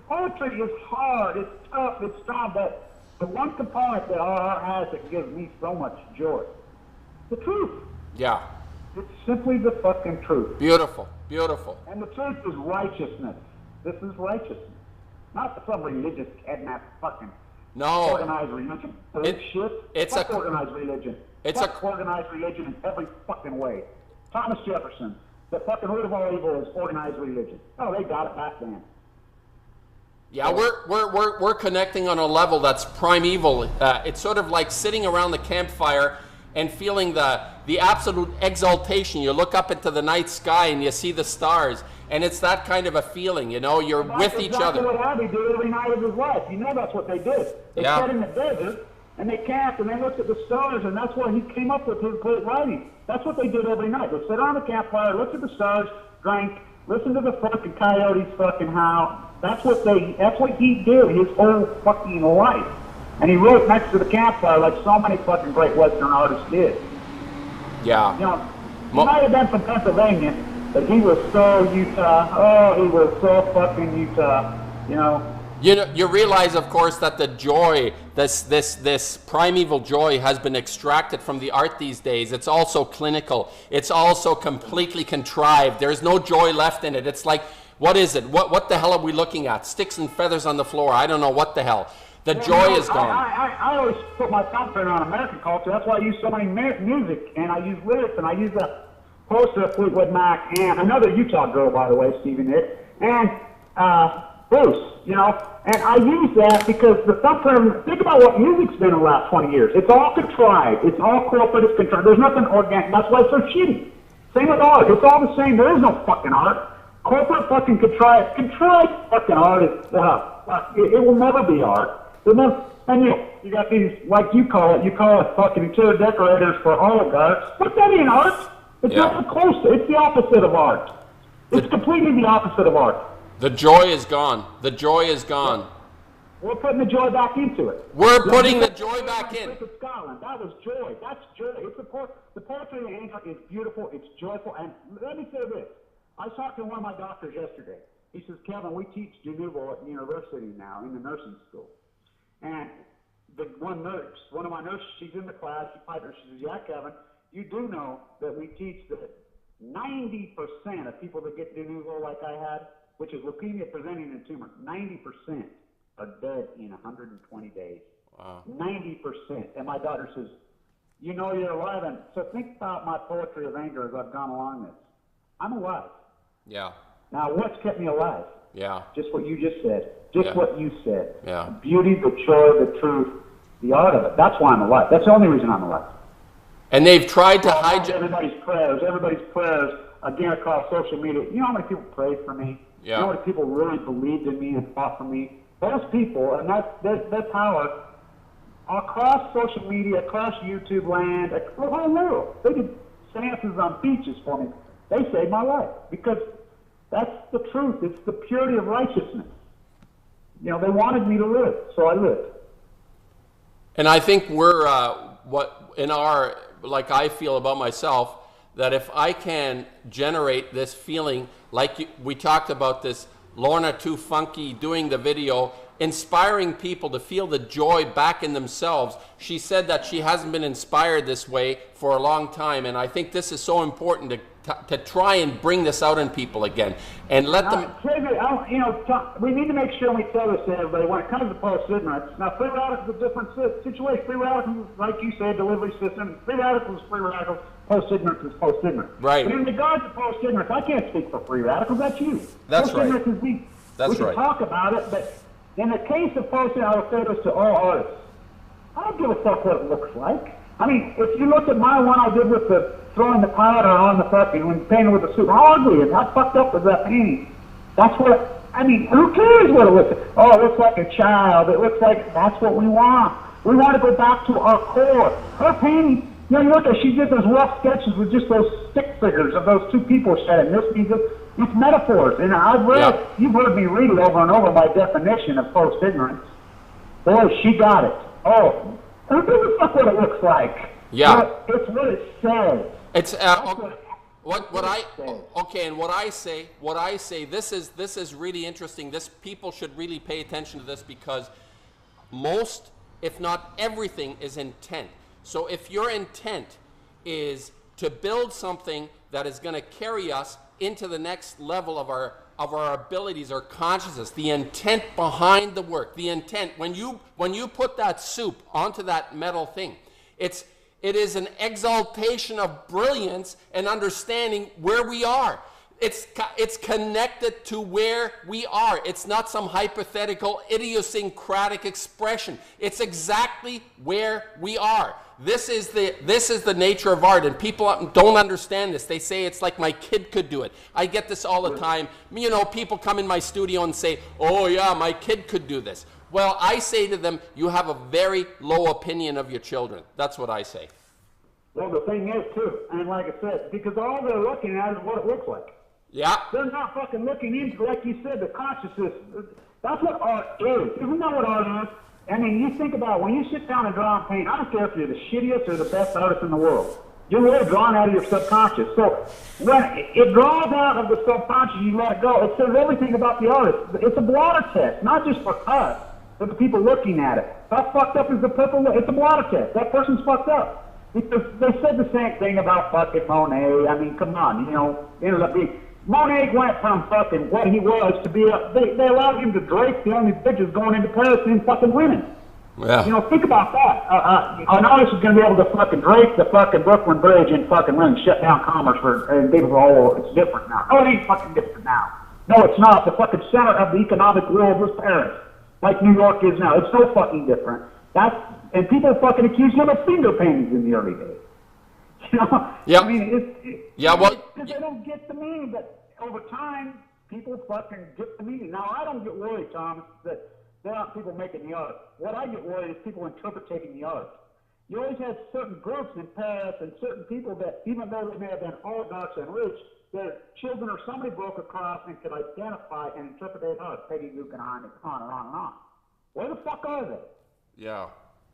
[SPEAKER 2] Poetry is hard, it's tough, it's strong, but the one component that our art has that gives me so much joy, the truth.
[SPEAKER 3] Yeah.
[SPEAKER 2] It's simply the fucking truth.
[SPEAKER 3] Beautiful, beautiful.
[SPEAKER 2] And the truth is righteousness. This is righteousness. Not some religious kidnapped fucking organized religion. It's organized religion. It's organized religion in every fucking way. Thomas Jefferson. The fucking root of all evil is organized religion. Oh, they got it back then.
[SPEAKER 3] Yeah, we're connecting on a level that's primeval. It's sort of like sitting around the campfire and feeling the absolute exaltation. You look up into the night sky and you see the stars, and it's that kind of a feeling. You know, you're with each other.
[SPEAKER 2] That's what Abbey did every night of his life. You know, that's what they did. They sat in the desert and they camped and they looked at the stars, and that's what he came up with his great writing. That's what they did every night. They sit on the campfire, looked at the stars, drank, listened to the fucking coyotes fucking howl. That's what he did his whole fucking life. And he wrote next to the campfire like so many fucking great Western artists did.
[SPEAKER 3] Yeah.
[SPEAKER 2] You know, he might have been from Pennsylvania, But he was so Utah. Oh, he was so fucking Utah. You know.
[SPEAKER 3] You realize, of course, that the joy, this primeval joy, has been extracted from the art these days. It's also clinical. It's also completely contrived. There's no joy left in it. It's like, what is it? What the hell are we looking at? Sticks and feathers on the floor. I don't know what the hell. The joy is gone.
[SPEAKER 2] I always put my thumbprint on American culture. That's why I use so many music, and I use lyrics, and I use a poster of Fleetwood Mac, and another Utah girl, by the way, Stephen Nick, and Bruce, you know, and I use that because the thumbprint, think about what music's been in the last 20 years. It's all contrived. It's all corporate. It's contrived. There's nothing organic. That's why it's so shitty. Same with art. It's all the same. There is no fucking art. Corporate fucking contrived fucking art is, it will never be art. And you got these, like you call it fucking interior decorators for oligarchs. Put that in art. It's not close. It's the opposite of art. It's completely the opposite of art.
[SPEAKER 3] The joy is gone. The joy is gone.
[SPEAKER 2] We're putting the joy back into it.
[SPEAKER 3] We're putting the joy back in.
[SPEAKER 2] Scotland. That was joy. That's joy. It's the poetry of the angel is beautiful. It's joyful. And let me say this. I was talking to one of my doctors yesterday. He says, Kevin, we teach de novo at the university now in the nursing school. And the one of my nurses, she's in the class. She says, yeah, Kevin, you do know that we teach that 90% of people that get de novo like I had, which is leukemia presenting a tumor, 90% are dead in 120 days.
[SPEAKER 3] Wow.
[SPEAKER 2] 90%. And my doctor says, you know you're alive. And so think about my poetry of anger as I've gone along this. I'm alive.
[SPEAKER 3] Yeah.
[SPEAKER 2] Now, what's kept me alive?
[SPEAKER 3] Yeah.
[SPEAKER 2] Just what you just said. Just what you said.
[SPEAKER 3] Yeah.
[SPEAKER 2] The beauty, the joy, the truth, the art of it. That's why I'm alive. That's the only reason I'm alive.
[SPEAKER 3] And they've tried to hijack
[SPEAKER 2] everybody's prayers again across social media. You know how many people prayed for me?
[SPEAKER 3] Yeah.
[SPEAKER 2] You know how many people really believed in me and fought for me? Those people, and their power, across social media, across YouTube land, the whole world. They did seances on beaches for me. They saved my life because that's the truth. It's the purity of righteousness. You know, they wanted me to live, so I lived.
[SPEAKER 3] And I think we're, like I feel about myself, that if I can generate this feeling, like we talked about this, Lorna Too Funky doing the video, inspiring people to feel the joy back in themselves. She said that she hasn't been inspired this way for a long time, and I think this is so important to try and bring this out in people again and let them.
[SPEAKER 2] We need to make sure we tell this to everybody when it comes to post-ignorance. Now, free radicals is a different situation. Free radicals, like you said, delivery system. Free radicals is free radicals. Post-ignorance is post-ignorance.
[SPEAKER 3] Right.
[SPEAKER 2] But in regards to post-ignorance, I can't speak for free radicals. That's you.
[SPEAKER 3] That's right.
[SPEAKER 2] Post-ignorance is me.
[SPEAKER 3] That's
[SPEAKER 2] we can
[SPEAKER 3] right.
[SPEAKER 2] talk about it, but in the case of post-ignorance, I would say this to all artists. I don't give a fuck what it looks like. I mean, if you look at my one I did with the throwing the powder on the fucking, when painted with the suit, how ugly and how fucked up was that painting? That's what, I mean, who cares what it looks like? Oh, it looks like a child. It looks like, that's what we want. We want to go back to our core. Her painting, you know, you look at, she did those rough sketches with just those stick figures of those two people shedding. This means it's metaphors. And I've read, you've heard me read it over and over, my definition of post-ignorance. Boy, she got it. Oh, who gives a fuck what it looks like?
[SPEAKER 3] Yeah.
[SPEAKER 2] It's what it says.
[SPEAKER 3] It's what I say. This is really interesting. People should really pay attention to this because most, if not everything, is intent. So if your intent is to build something that is going to carry us into the next level of our abilities, our consciousness, the intent behind the work, the intent when you put that soup onto that metal thing, it is an exaltation of brilliance and understanding where we are. It's connected to where we are. It's not some hypothetical idiosyncratic expression. It's exactly where we are. This is the nature of art, and people don't understand this. They say it's like my kid could do it. I get this all the time. You know, people come in my studio and say, "Oh yeah, my kid could do this." Well, I say to them, you have a very low opinion of your children. That's what I say.
[SPEAKER 2] Well, the thing is, too, and like I said, because all they're looking at is what it looks like.
[SPEAKER 3] Yeah.
[SPEAKER 2] They're not fucking looking into, like you said, the consciousness. That's what art is. Isn't that what art is? I mean, you think about it, when you sit down and draw and paint, I don't care if you're the shittiest or the best artist in the world. You're really drawn out of your subconscious. So when it draws out of the subconscious, you let it go. It says everything about the artist. It's a blotter test, not just for us, but the people looking at it. How fucked up is the purple? It's a blotter test. That person's fucked up. Because they said the same thing about fucking Monet. I mean, come on, you know, it ended up being... Monet went from fucking what he was to be a... They allowed him to drape the only bitches going into Paris in fucking women.
[SPEAKER 3] Yeah.
[SPEAKER 2] You know, think about that. An artist is going to be able to fucking drape the fucking Brooklyn Bridge and fucking run, shut down commerce for people all over. It's different now. Oh, it ain't fucking different now. No, it's not. The fucking center of the economic world was Paris, like New York is now. It's so fucking different. And people fucking accuse him of finger paintings in the early days. You know?
[SPEAKER 3] Yeah.
[SPEAKER 2] I mean, because they don't get the meaning, but over time, people fucking get the meaning. Now, I don't get worried, Thomas, that there aren't people making the art. What I get worried is people interpreting the art. You always had certain groups in Paris and certain people that, even though they may have been oligarchs and rich, their children or somebody broke across and could identify and interpret their art. Peggy Guggenheim and on and on and on. Where the fuck are they?
[SPEAKER 3] Yeah.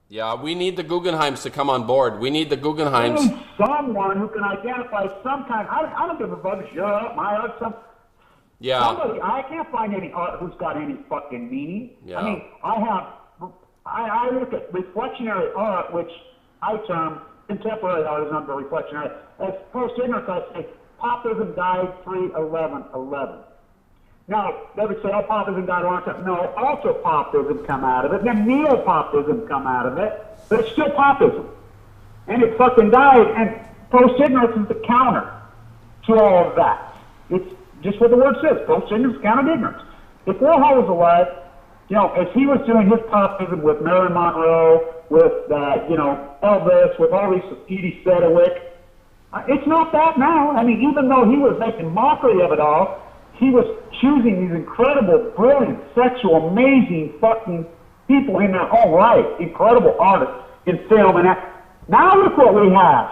[SPEAKER 3] Yeah, we need the Guggenheims to come on board. We need the Guggenheims.
[SPEAKER 2] We need someone who can identify some kind. I don't give a fuck if your art, my art,
[SPEAKER 3] Yeah.
[SPEAKER 2] Somebody, I can't find any art who's got any fucking meaning.
[SPEAKER 3] Yeah.
[SPEAKER 2] I mean, I look at reflectionary art, which I term contemporary art is under reflectionary. As post-ignorance, I say, Popism died 3/11/11. Now, they would say, oh, Popism died a long time. No, also Popism come out of it. Then Neo-Popism come out of it. But it's still Popism. And it fucking died. And post-ignorance is the counter to all of that. It's just what the word says. Post-ignorance, counter ignorance. If Warhol was alive, you know, as he was doing his Popism with Marilyn Monroe, with, you know, Elvis, with all these Edie Sedgwick, it's not that now. I mean, even though he was making mockery of it all, he was choosing these incredible, brilliant, sexual, amazing fucking people in their own right, incredible artists in film and that. Now look what we have.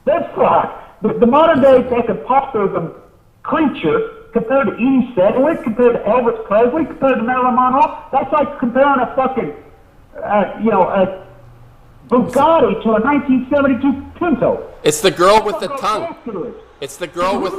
[SPEAKER 2] That's right. The modern day fucking Popism creature compared to Edie Sedgwick, compared to Elvis Presley, compared to Marilyn Monroe, that's like comparing a fucking, you know, a Bugatti to a 1972 Pinto.
[SPEAKER 3] It's the girl with the tongue. It's the girl with...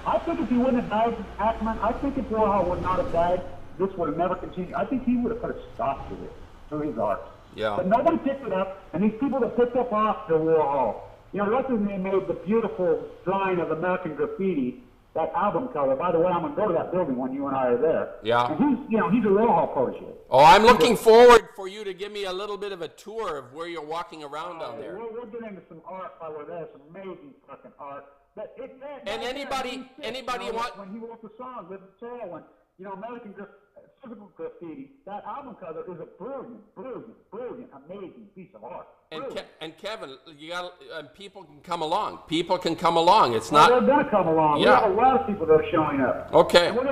[SPEAKER 2] I think if he wouldn't have died, Ackermann, I think if Warhol would not have died, this would have never continued. I think he would have put a stop to it, to his art.
[SPEAKER 3] Yeah.
[SPEAKER 2] But nobody picked it up, and these people that picked up after Warhol, you know, what's his name made the beautiful drawing of American Graffiti, that album cover. By the way, I'm going to go to that building when you and I are there.
[SPEAKER 3] Yeah.
[SPEAKER 2] And he's, you know, he's a Warhol protege.
[SPEAKER 3] Oh, I'm looking forward for you to give me a little bit of a tour of where you're walking around down there.
[SPEAKER 2] We'll get into some art while we're there, some amazing fucking art. But
[SPEAKER 3] and anybody want...
[SPEAKER 2] When he wrote the song, Live the Tale, and, you know, Physical Graffiti, that album cover is a brilliant, amazing piece of art.
[SPEAKER 3] And Kevin, you got people can come along. People can come along. It's not...
[SPEAKER 2] They're going to come along.
[SPEAKER 3] Yeah.
[SPEAKER 2] We have a lot of people that are showing up.
[SPEAKER 3] Okay.
[SPEAKER 2] And we're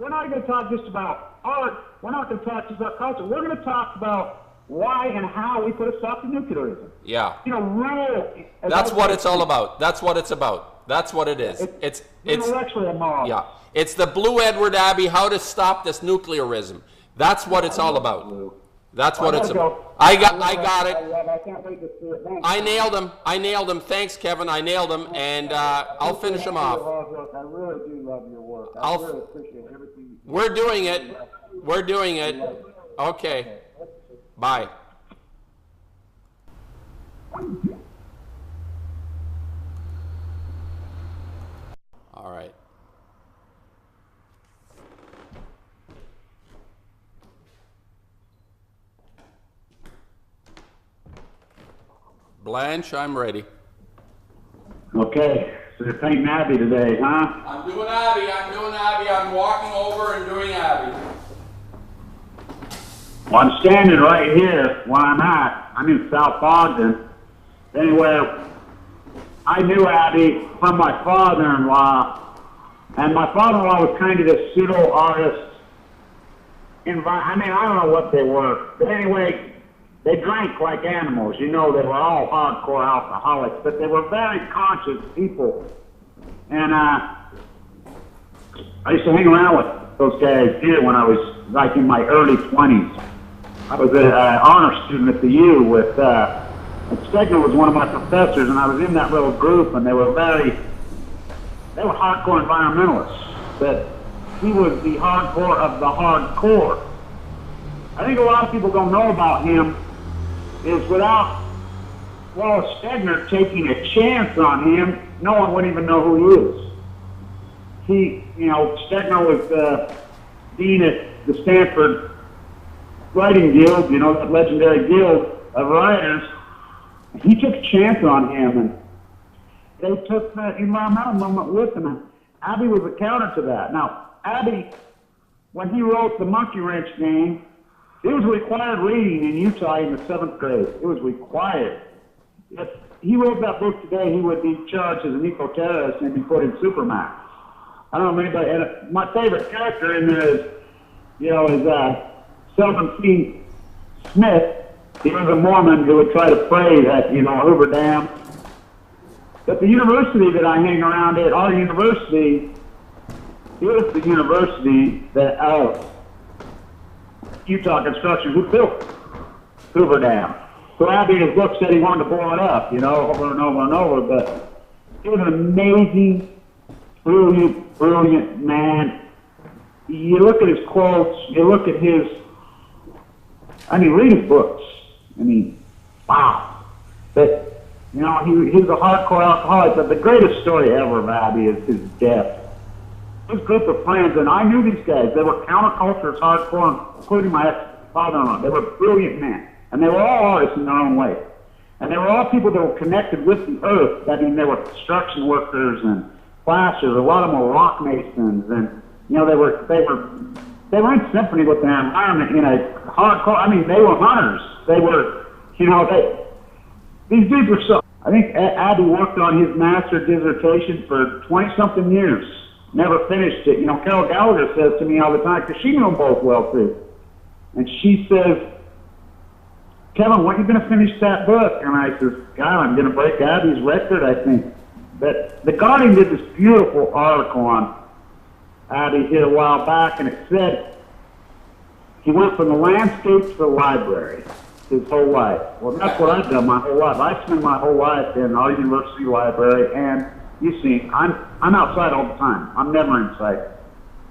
[SPEAKER 2] not going to talk just about art. We're not going to talk just about culture. We're going to talk about why and how we put a stop to nuclearism.
[SPEAKER 3] Yeah.
[SPEAKER 2] You know, real...
[SPEAKER 3] That's what it's all about. That's what it's about. That's what it is. It's
[SPEAKER 2] intellectually immoral.
[SPEAKER 3] Yeah. It's the Blue Edward Abbey, how to stop this nuclearism. That's what it's all about. That's what it's about. I got it.
[SPEAKER 2] I can't wait to see it.
[SPEAKER 3] I nailed him. Thanks, Kevin. I nailed him, and I'll finish him off.
[SPEAKER 2] I really do love your work. I really appreciate everything.
[SPEAKER 3] We're doing it. We're doing it. Okay. Bye. All right. Blanche, I'm ready.
[SPEAKER 2] Okay, so you're painting Abbey today, huh?
[SPEAKER 1] I'm doing Abbey. I'm walking over and doing Abbey.
[SPEAKER 2] Well, I'm standing right here where I'm at. I'm in South Ogden. Anyway, I knew Abbey from my father-in-law, and my father-in-law was kind of this pseudo-artist. I mean, I don't know what they were, but anyway, they drank like animals. You know, they were all hardcore alcoholics, but they were very conscious people. And I used to hang around with those guys here when I was like in my early 20s. I was an honor student at the U with Stegner was one of my professors, and I was in that little group, and they were hardcore environmentalists. That he was the hardcore of the hardcore. I think a lot of people don't know about him is without Wallace Stegner taking a chance on him, no one would even know who he is. Stegner was dean at the Stanford Writing Guild, that legendary guild of writers. He took a chance on him, and they took the environmental movement with him. And Abbey was a counter to that. Now, Abbey, when he wrote the Monkey Wrench game, it was required reading in Utah in the 7th grade. It was required. If he wrote that book today, he would be charged as an eco-terrorist and be put in Supermax. I don't know if anybody, and my favorite character in there is Selden C. Smith. He was a Mormon who would try to pray that, Hoover Dam. But the university that I hang around at, our university, is the university that Utah Construction who built Hoover Dam. So Abbey in his book said he wanted to blow it up, over and over and over, but he was an amazing, brilliant man. You look at his quotes, you look at read his books. Wow. But, he was a hardcore alcoholic, but the greatest story ever of Abbey is his death. His group of friends, and I knew these guys, they were counterculturists, hardcore, including my ex-father-in-law. They were brilliant men, and they were all artists in their own way. And they were all people that were connected with the earth. They were construction workers and plasters. A lot of them were rock masons, and, they were in symphony with their environment in a hardcore, they were hunters. They were, these dudes were so, I think Abbey worked on his master dissertation for 20-something years. Never finished it. Carol Gallagher says to me all the time, because she knew them both well too. And she says, Kevin, when are you going to finish that book? And I says, God, I'm going to break Abbey's record, I think. But The Guardian did this beautiful article on Abbey here a while back, and it said he went from the landscape to the library his whole life. Well, that's what I've done my whole life. I spent my whole life in our university library, and you see, I'm outside all the time. I'm never inside.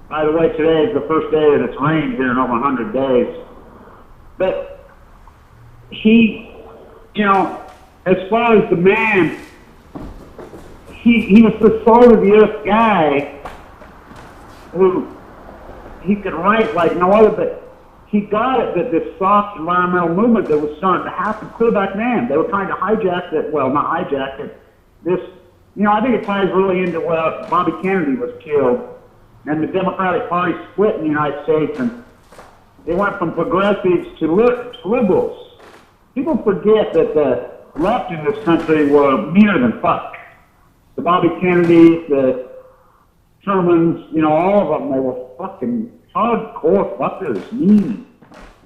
[SPEAKER 2] By the way, today is the first day that it's rained here in over 100 days. But he, as far as the man, he was the salt of the earth guy who he could write like no other, but he got it that this soft environmental movement that was starting to happen clear back then. They were trying to hijack it, well, not hijack it, this, I think it ties really into where Bobby Kennedy was killed and the Democratic Party split in the United States, and they went from progressives to liberals. People forget that the left in this country were meaner than fuck. The Bobby Kennedys, the Shermans, all of them, they were fucking hardcore fuckers, mean.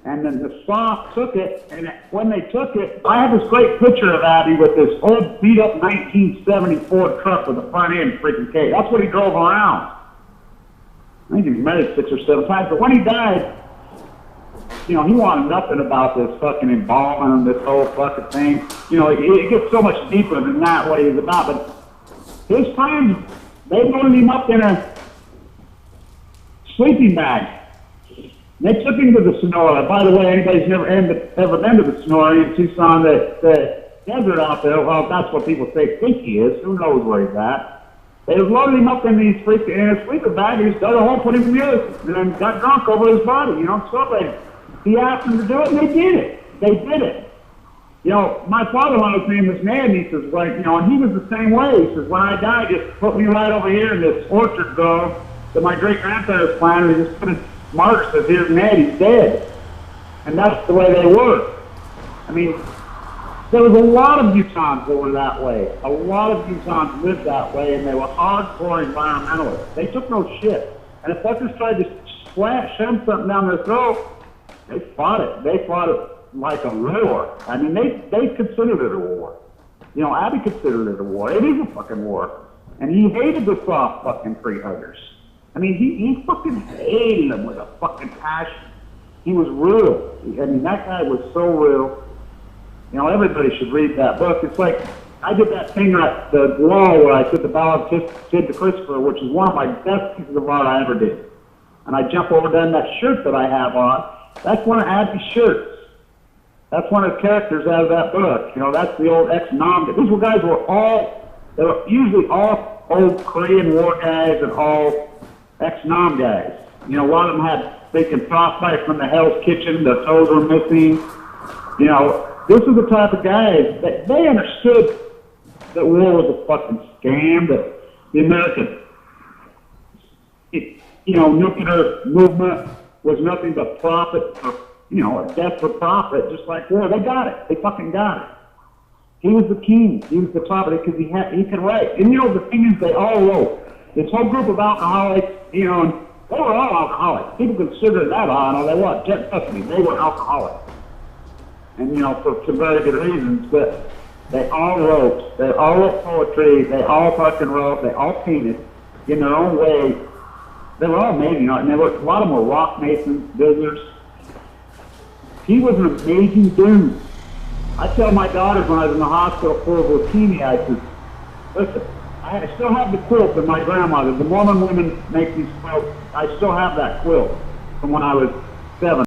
[SPEAKER 2] And then the soft took it, and when they took it, I have this great picture of Abbey with this old beat-up 1970 Ford truck with a front end freaking case. That's what he drove around. I think he was married 6 or 7 times, but when he died, he wanted nothing about this fucking embalming and this whole fucking thing. It gets so much deeper than that, what he was about, but his friends, they loaded him up in a sleeping bag. They took him to the Sonora. By the way, anybody's ever been to the Sonora in Tucson, the desert out there, well, that's what people think he is. Who knows where he's at? They loaded him up in a sleeper bag, and he dug a hole, put him in the earth, and then got drunk over his body, celebrated. He asked them to do it, and they did it. They did it. My father-in-law's name was Ned, and he says, and he was the same way. He says, when I die, just put me right over here in this orchard grove that my great-grandparents planted, and just put his mark says, here's Ned, he's dead. And that's the way they were. There was a lot of Utahns that were that way. A lot of Utahns lived that way, and they were hardcore environmentalists. They took no shit. And if fuckers tried to shove something down their throat, they fought it. They fought it like a war. They considered it a war. Abbey considered it a war. It is a fucking war. And he hated the soft fucking tree huggers. He fucking hated them with a fucking passion. He was real. That guy was so real. You know, everybody should read that book. It's like, I did that thing at the wall where I did the Ballad of Sid to Christopher, which is one of my best pieces of art I ever did. And I jump over then that shirt that I have on, that's one of Abbey's shirts. That's one of the characters out of that book. You know, that's the old ex-Nam. These were guys who were all, they were usually all old Korean War guys and all ex-Nam guys. You know, one of them had freaking frostbite from the Hell's Kitchen, their toes were missing. You know, this is the type of guys that they understood that war was a fucking scam, that the American, nuclear movement was nothing but profit for, a death for profit, just like war. They got it. They fucking got it. He was the king. He was the top of it because he could write. And the thing is, they all wrote. This whole group of alcoholics, and they were all alcoholics. People considered that they weren't. Trust me, they were alcoholics. And, for some very good reasons, but they all wrote. They all wrote poetry. They all fucking wrote. They all painted in their own way. They were all amazing art, and a lot of them were rock masons, builders. He was an amazing dude. I tell my daughters when I was in the hospital full of leukemia, I said, listen, I still have the quilt that my grandmother, the Mormon women make these quilts. I still have that quilt from when I was 7.